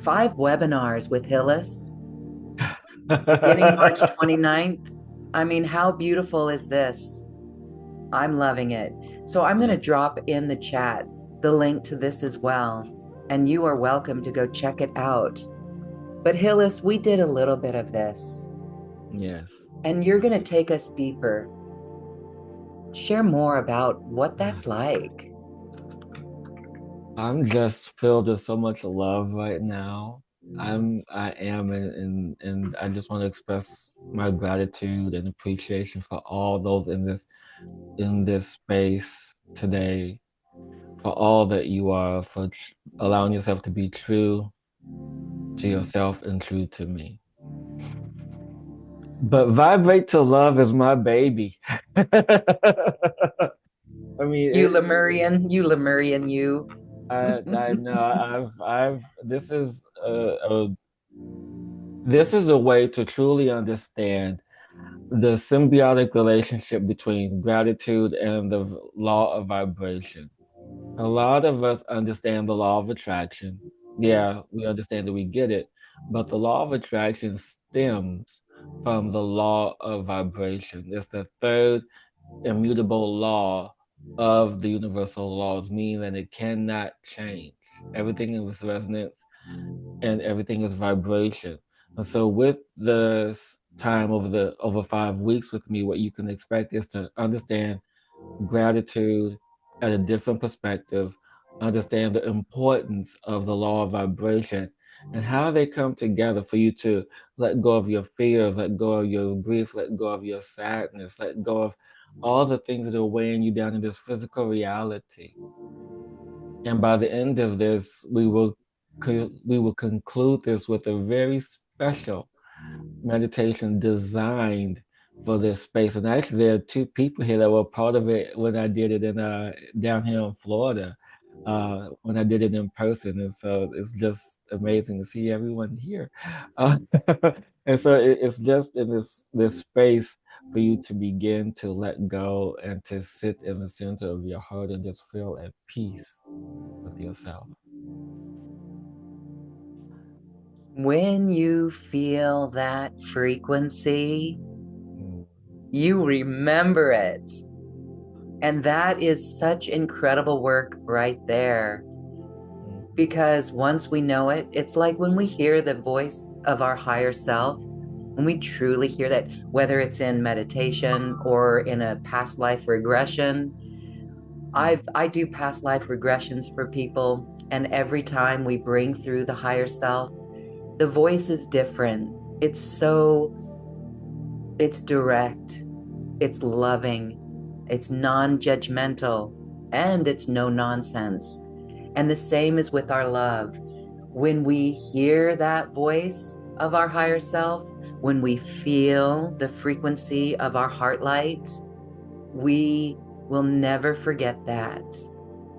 5 webinars with Hillis, beginning March 29th. I mean, how beautiful is this? I'm loving it. So I'm going to drop in the chat the link to this as well, and you are welcome to go check it out. But Hillis, we did a little bit of this. Yes. And you're going to take us deeper. Share more about what that's like. I'm just filled with so much love right now. I am, and I just want to express my gratitude and appreciation for all those in this space today, for all that you are, for allowing yourself to be true to yourself and true to me. But Vibrate to Love is my baby. I mean, you Lemurian, you. I know this is a way to truly understand the symbiotic relationship between gratitude and the law of vibration. A lot of us understand the law of attraction. Yeah, we understand that we get it, but the law of attraction stems from the law of vibration. It's the third immutable law of the universal laws, meaning that it cannot change. Everything is resonance and everything is vibration. And so with this time over 5 weeks with me, what you can expect is to understand gratitude at a different perspective, understand the importance of the law of vibration and how they come together for you to let go of your fears, let go of your grief, let go of your sadness, let go of all the things that are weighing you down in this physical reality. And by the end of this, we will conclude this with a very special meditation designed for this space. And actually, there are 2 people here that were part of it when I did it in down here in Florida, when I did it in person. And so it's just amazing to see everyone here. And so it's just in this space for you to begin to let go and to sit in the center of your heart and just feel at peace with yourself. When you feel that frequency, you remember it. And that is such incredible work right there. Because once we know it, it's like when we hear the voice of our higher self, when we truly hear that, whether it's in meditation or in a past life regression. I do past life regressions for people, and every time we bring through the higher self, the voice is different. It's direct, it's loving, it's non-judgmental, and it's no nonsense. And the same is with our love. When we hear that voice of our higher self, when we feel the frequency of our heart light, we will never forget that.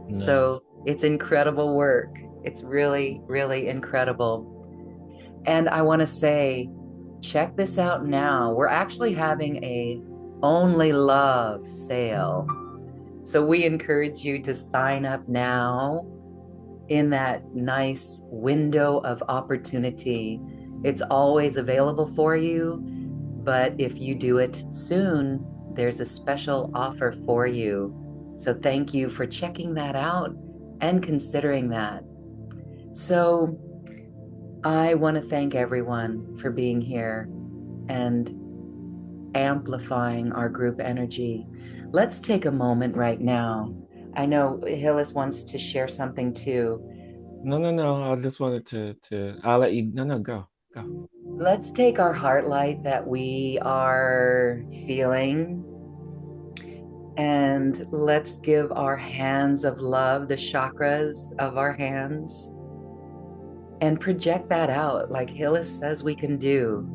No. So it's incredible work. It's really, really incredible. And I want to say, check this out now. We're actually having a Only Love sale. So we encourage you to sign up now in that nice window of opportunity. It's always available for you, but if you do it soon, there's a special offer for you. So thank you for checking that out and considering that. So I want to thank everyone for being here and amplifying our group energy. Let's take a moment right now. I know Hillis wants to share something too. No. I just wanted to. I'll let you. No. Go. Let's take our heart light that we are feeling and let's give our hands of love, the chakras of our hands, and project that out like Hillis says we can do.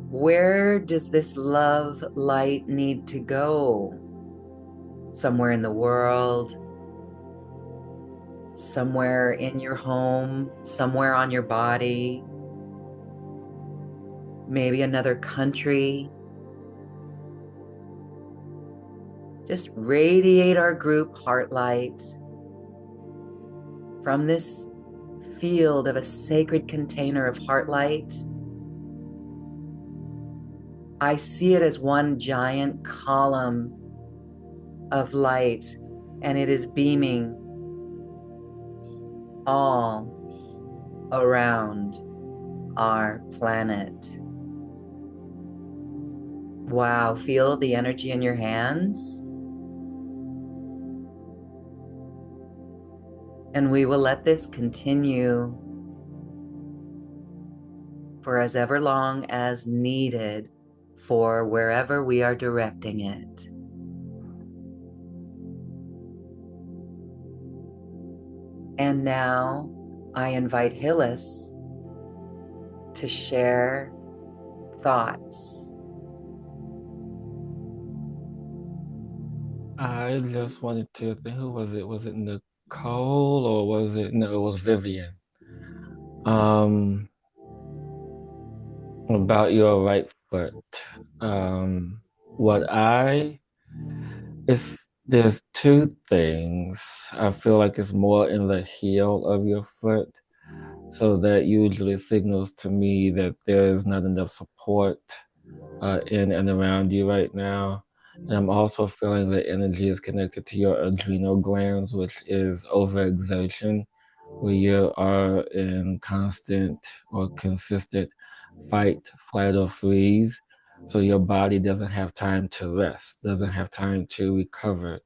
Where does this love light need to go? Somewhere in the world, somewhere in your home, somewhere on your body, maybe another country. Just radiate our group heart light from this field of a sacred container of heart light. I see it as one giant column of light, and it is beaming all around our planet. Wow, feel the energy in your hands. And we will let this continue for as ever long as needed for wherever we are directing it. And now I invite Hillis to share thoughts. I just wanted to think, who was it? Was it Nicole or was it? No, it was Vivian. About your right foot. What I there's two things. I feel like it's more in the heel of your foot. So that usually signals to me that there's not enough support in and around you right now. And I'm also feeling that energy is connected to your adrenal glands, which is overexertion, where you are in constant or consistent fight, flight, or freeze. So your body doesn't have time to rest, doesn't have time to recover.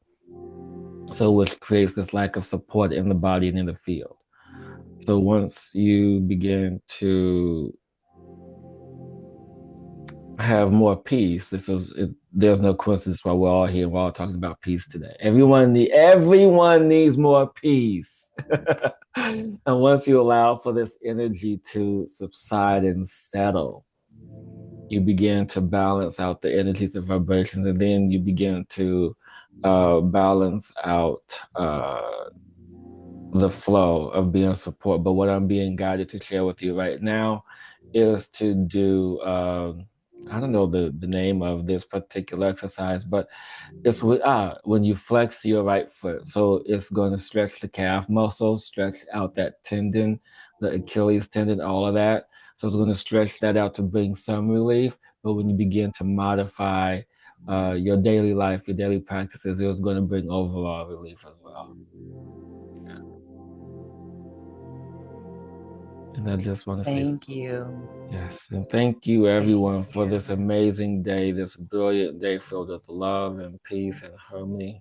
So which creates this lack of support in the body and in the field. So once you begin to have more peace, there's no coincidence why we're all here. We're all talking about peace today. Everyone needs more peace. And once you allow for this energy to subside and settle, you begin to balance out the energies and vibrations, and then you begin to balance out the flow of being support. But what I'm being guided to share with you right now is to do I don't know the name of this particular exercise, but it's when you flex your right foot. So it's going to stretch the calf muscle, stretch out that tendon, the Achilles tendon, all of that. So it's going to stretch that out to bring some relief. But when you begin to modify your daily life, your daily practices, it's going to bring overall relief as well. Yeah. And I just want to say Thank you. yes, and thank you everyone for this amazing day, this brilliant day filled with love and peace and harmony.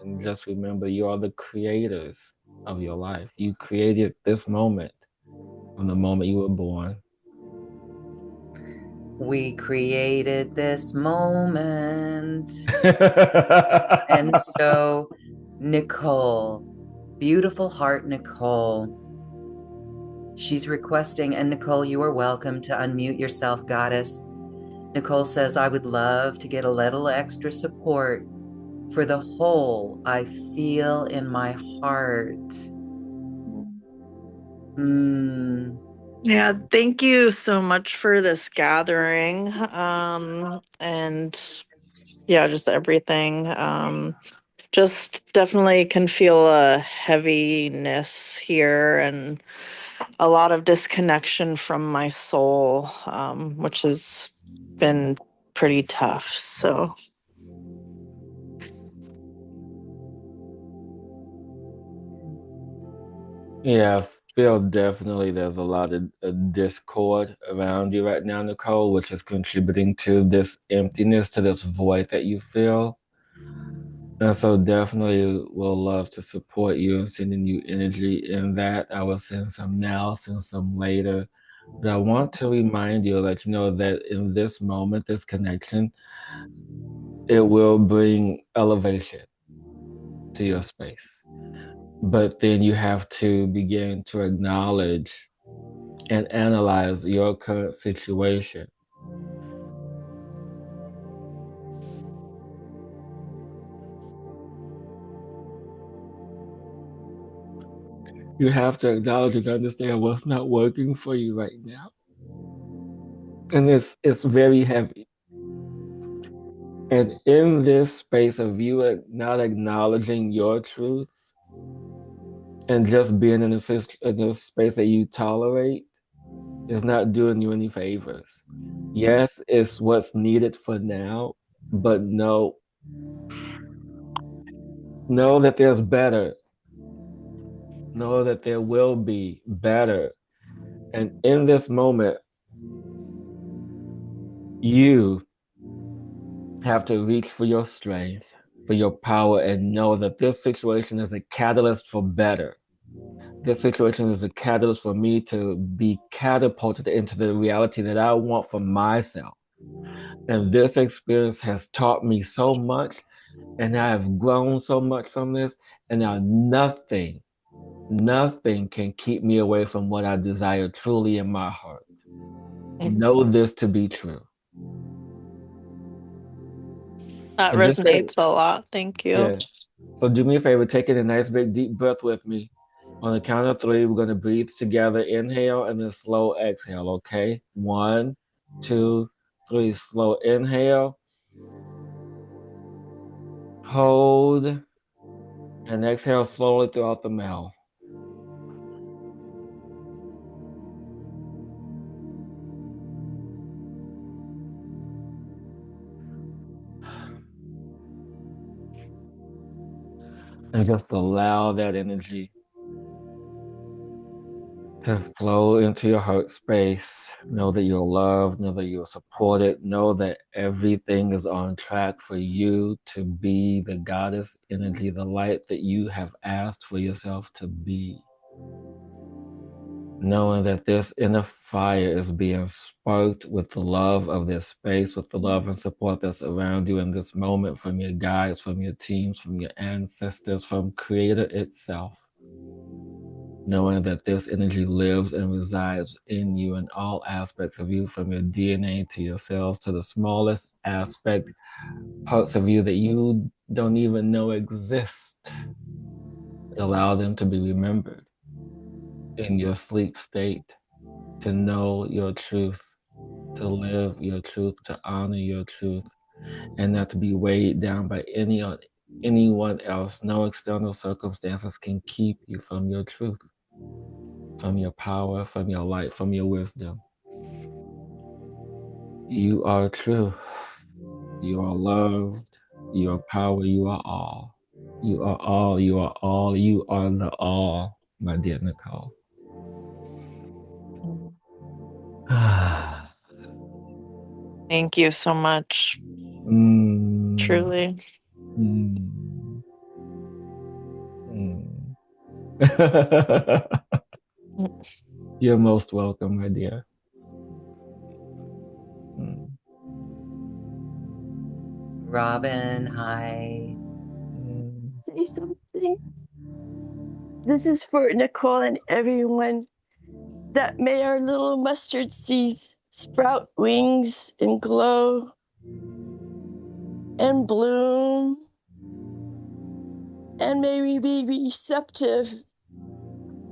And just remember, you are the creators of your life. You created this moment from the moment you were born. We created this moment. And so, Nicole, beautiful heart, Nicole, She's requesting, and Nicole, you are welcome to unmute yourself, goddess. Nicole says, I would love to get a little extra support for the hole I feel in my heart. Yeah, thank you so much for this gathering. And yeah, just everything. Just definitely can feel a heaviness here and a lot of disconnection from my soul, which has been pretty tough. So Yeah, I feel definitely there's a lot of discord around you right now, Nicole, which is contributing to this emptiness, to this void that you feel. And so definitely will love to support you and sending you energy in that. I will send some now, send some later. But I want to remind you, let you know that in this moment, this connection, it will bring elevation to your space. But then you have to begin to acknowledge and analyze your current situation. You have to acknowledge and understand what's not working for you right now. And it's very heavy. And in this space of you not acknowledging your truth and just being in this space that you tolerate is not doing you any favors. Yes, it's what's needed for now, but know that there's better. Know that there will be better. And in this moment, you have to reach for your strength, for your power, and know that this situation is a catalyst for better. This situation is a catalyst for me to be catapulted into the reality that I want for myself. And this experience has taught me so much, and I have grown so much from this, and now nothing can keep me away from what I desire truly in my heart. Know this to be true. that And just say, resonates a lot. Thank you. yeah. So do me a favor, take in a nice big deep breath with me. On the count of 3, we're going to breathe together. Inhale and then slow exhale, okay? 1, 2, 3. Slow inhale. Hold. And exhale slowly throughout the mouth. And just allow that energy to flow into your heart space. Know that you're loved. Know that you're supported. Know that everything is on track for you to be the goddess energy, the light that you have asked for yourself to be. Knowing that this inner fire is being sparked with the love of this space, with the love and support that's around you in this moment from your guides, from your teams, from your ancestors, from Creator itself. Knowing that this energy lives and resides in you in all aspects of you, from your DNA to your cells to the smallest aspect, parts of you that you don't even know exist. Allow them to be remembered in your sleep state, to know your truth, to live your truth, to honor your truth, and not to be weighed down by anyone else. No external circumstances can keep you from your truth, from your power, from your light, from your wisdom. You are true. You are loved. You are power. You are all. You are all. You are all. You are the all, my dear Nicole. Thank you so much. Mm. Truly. Mm. Mm. You're most welcome, my dear. Mm. Robin, hi. Say something. This is for Nicole and everyone that may our little mustard seeds sprout wings and glow and bloom, and may we be receptive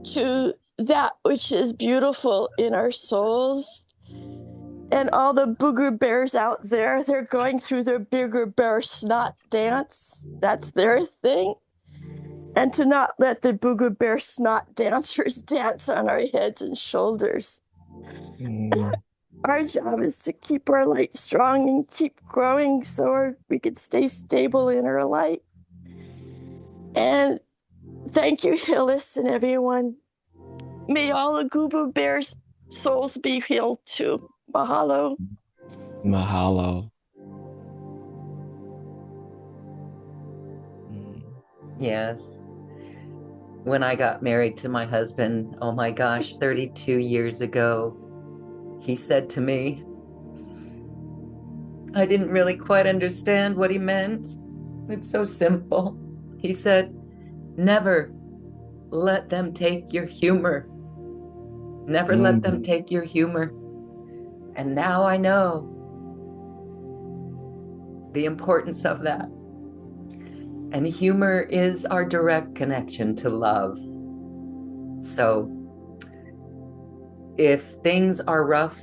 to that which is beautiful in our souls. And all the booger bears out there, they're going through their booger bear snot dance. That's their thing. And to not let the booger bear snot dancers dance on our heads and shoulders. Our job is to keep our light strong and keep growing so we can stay stable in our light. And thank you, Hillis and everyone. May all the Gooba Bears' souls be healed too. Mahalo. Mahalo. Yes. When I got married to my husband, oh my gosh, 32 years ago, he said to me, I didn't really quite understand what he meant. It's so simple. He said, never let them take your humor. Never let them take your humor. And now I know the importance of that. And humor is our direct connection to love. So if things are rough,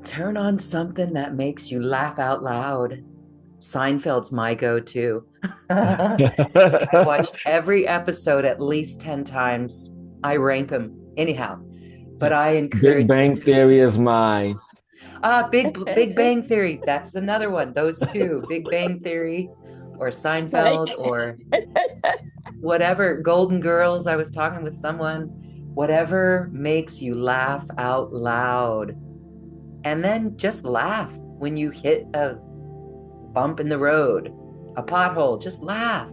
turn on something that makes you laugh out loud. Seinfeld's my go-to. I've watched every episode at least 10 times. I rank them anyhow. But I encourage Big Bang Theory is mine. Big Bang Theory. That's another one. Those two, Big Bang Theory or Seinfeld or whatever. Golden Girls. I was talking with someone. Whatever makes you laugh out loud. And then just laugh when you hit a bump in the road, a pothole. Just laugh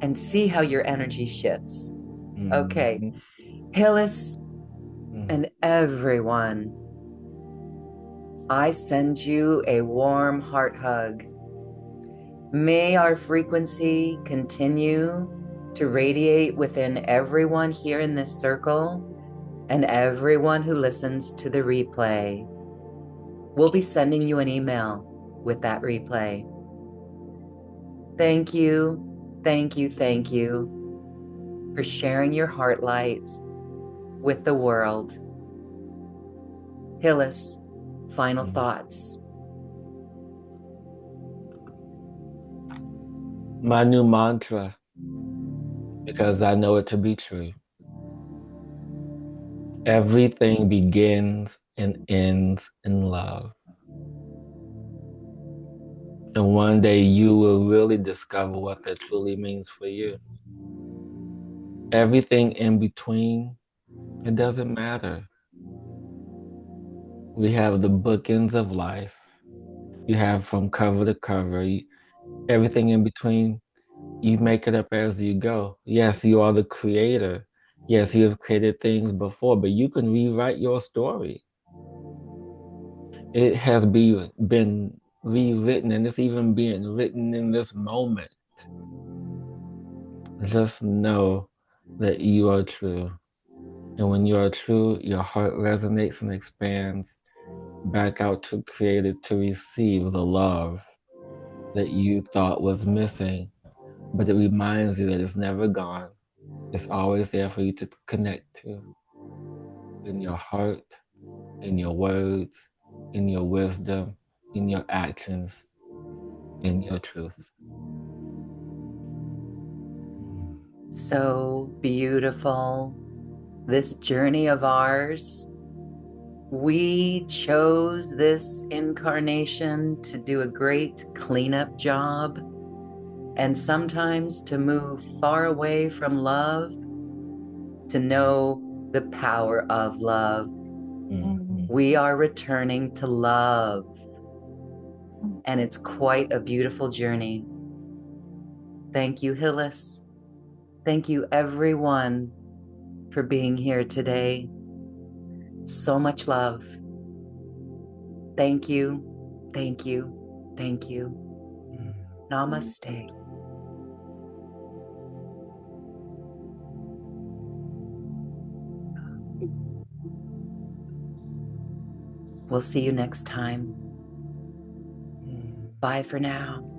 and see how your energy shifts. Okay. Hillis and everyone, I send you a warm heart hug. May our frequency continue to radiate within everyone here in this circle and everyone who listens to the replay. We'll be sending you an email with that replay. Thank you, thank you, thank you for sharing your heart light with the world. Hillis, final thoughts. My new mantra, because I know it to be true. Everything begins and ends in love. And one day you will really discover what that truly means for you. Everything in between, it doesn't matter. We have the bookends of life. You have from cover to cover. Everything in between, you make it up as you go. Yes, you are the creator. Yes, you have created things before, but you can rewrite your story. It has been rewritten, and it's even being written in this moment. Just know that you are true. And when you are true, your heart resonates and expands back out to created to receive the love that you thought was missing. But it reminds you that it's never gone. It's always there for you to connect to. In your heart, in your words, in your wisdom, in your actions, in your truth. So beautiful. This journey of ours, we chose this incarnation to do a great cleanup job and sometimes to move far away from love, to know the power of love. We are returning to love, and it's quite a beautiful journey. Thank you, Hillis. Thank you, everyone, for being here today. So much love. Thank you, thank you, thank you. Namaste. We'll see you next time. Bye for now.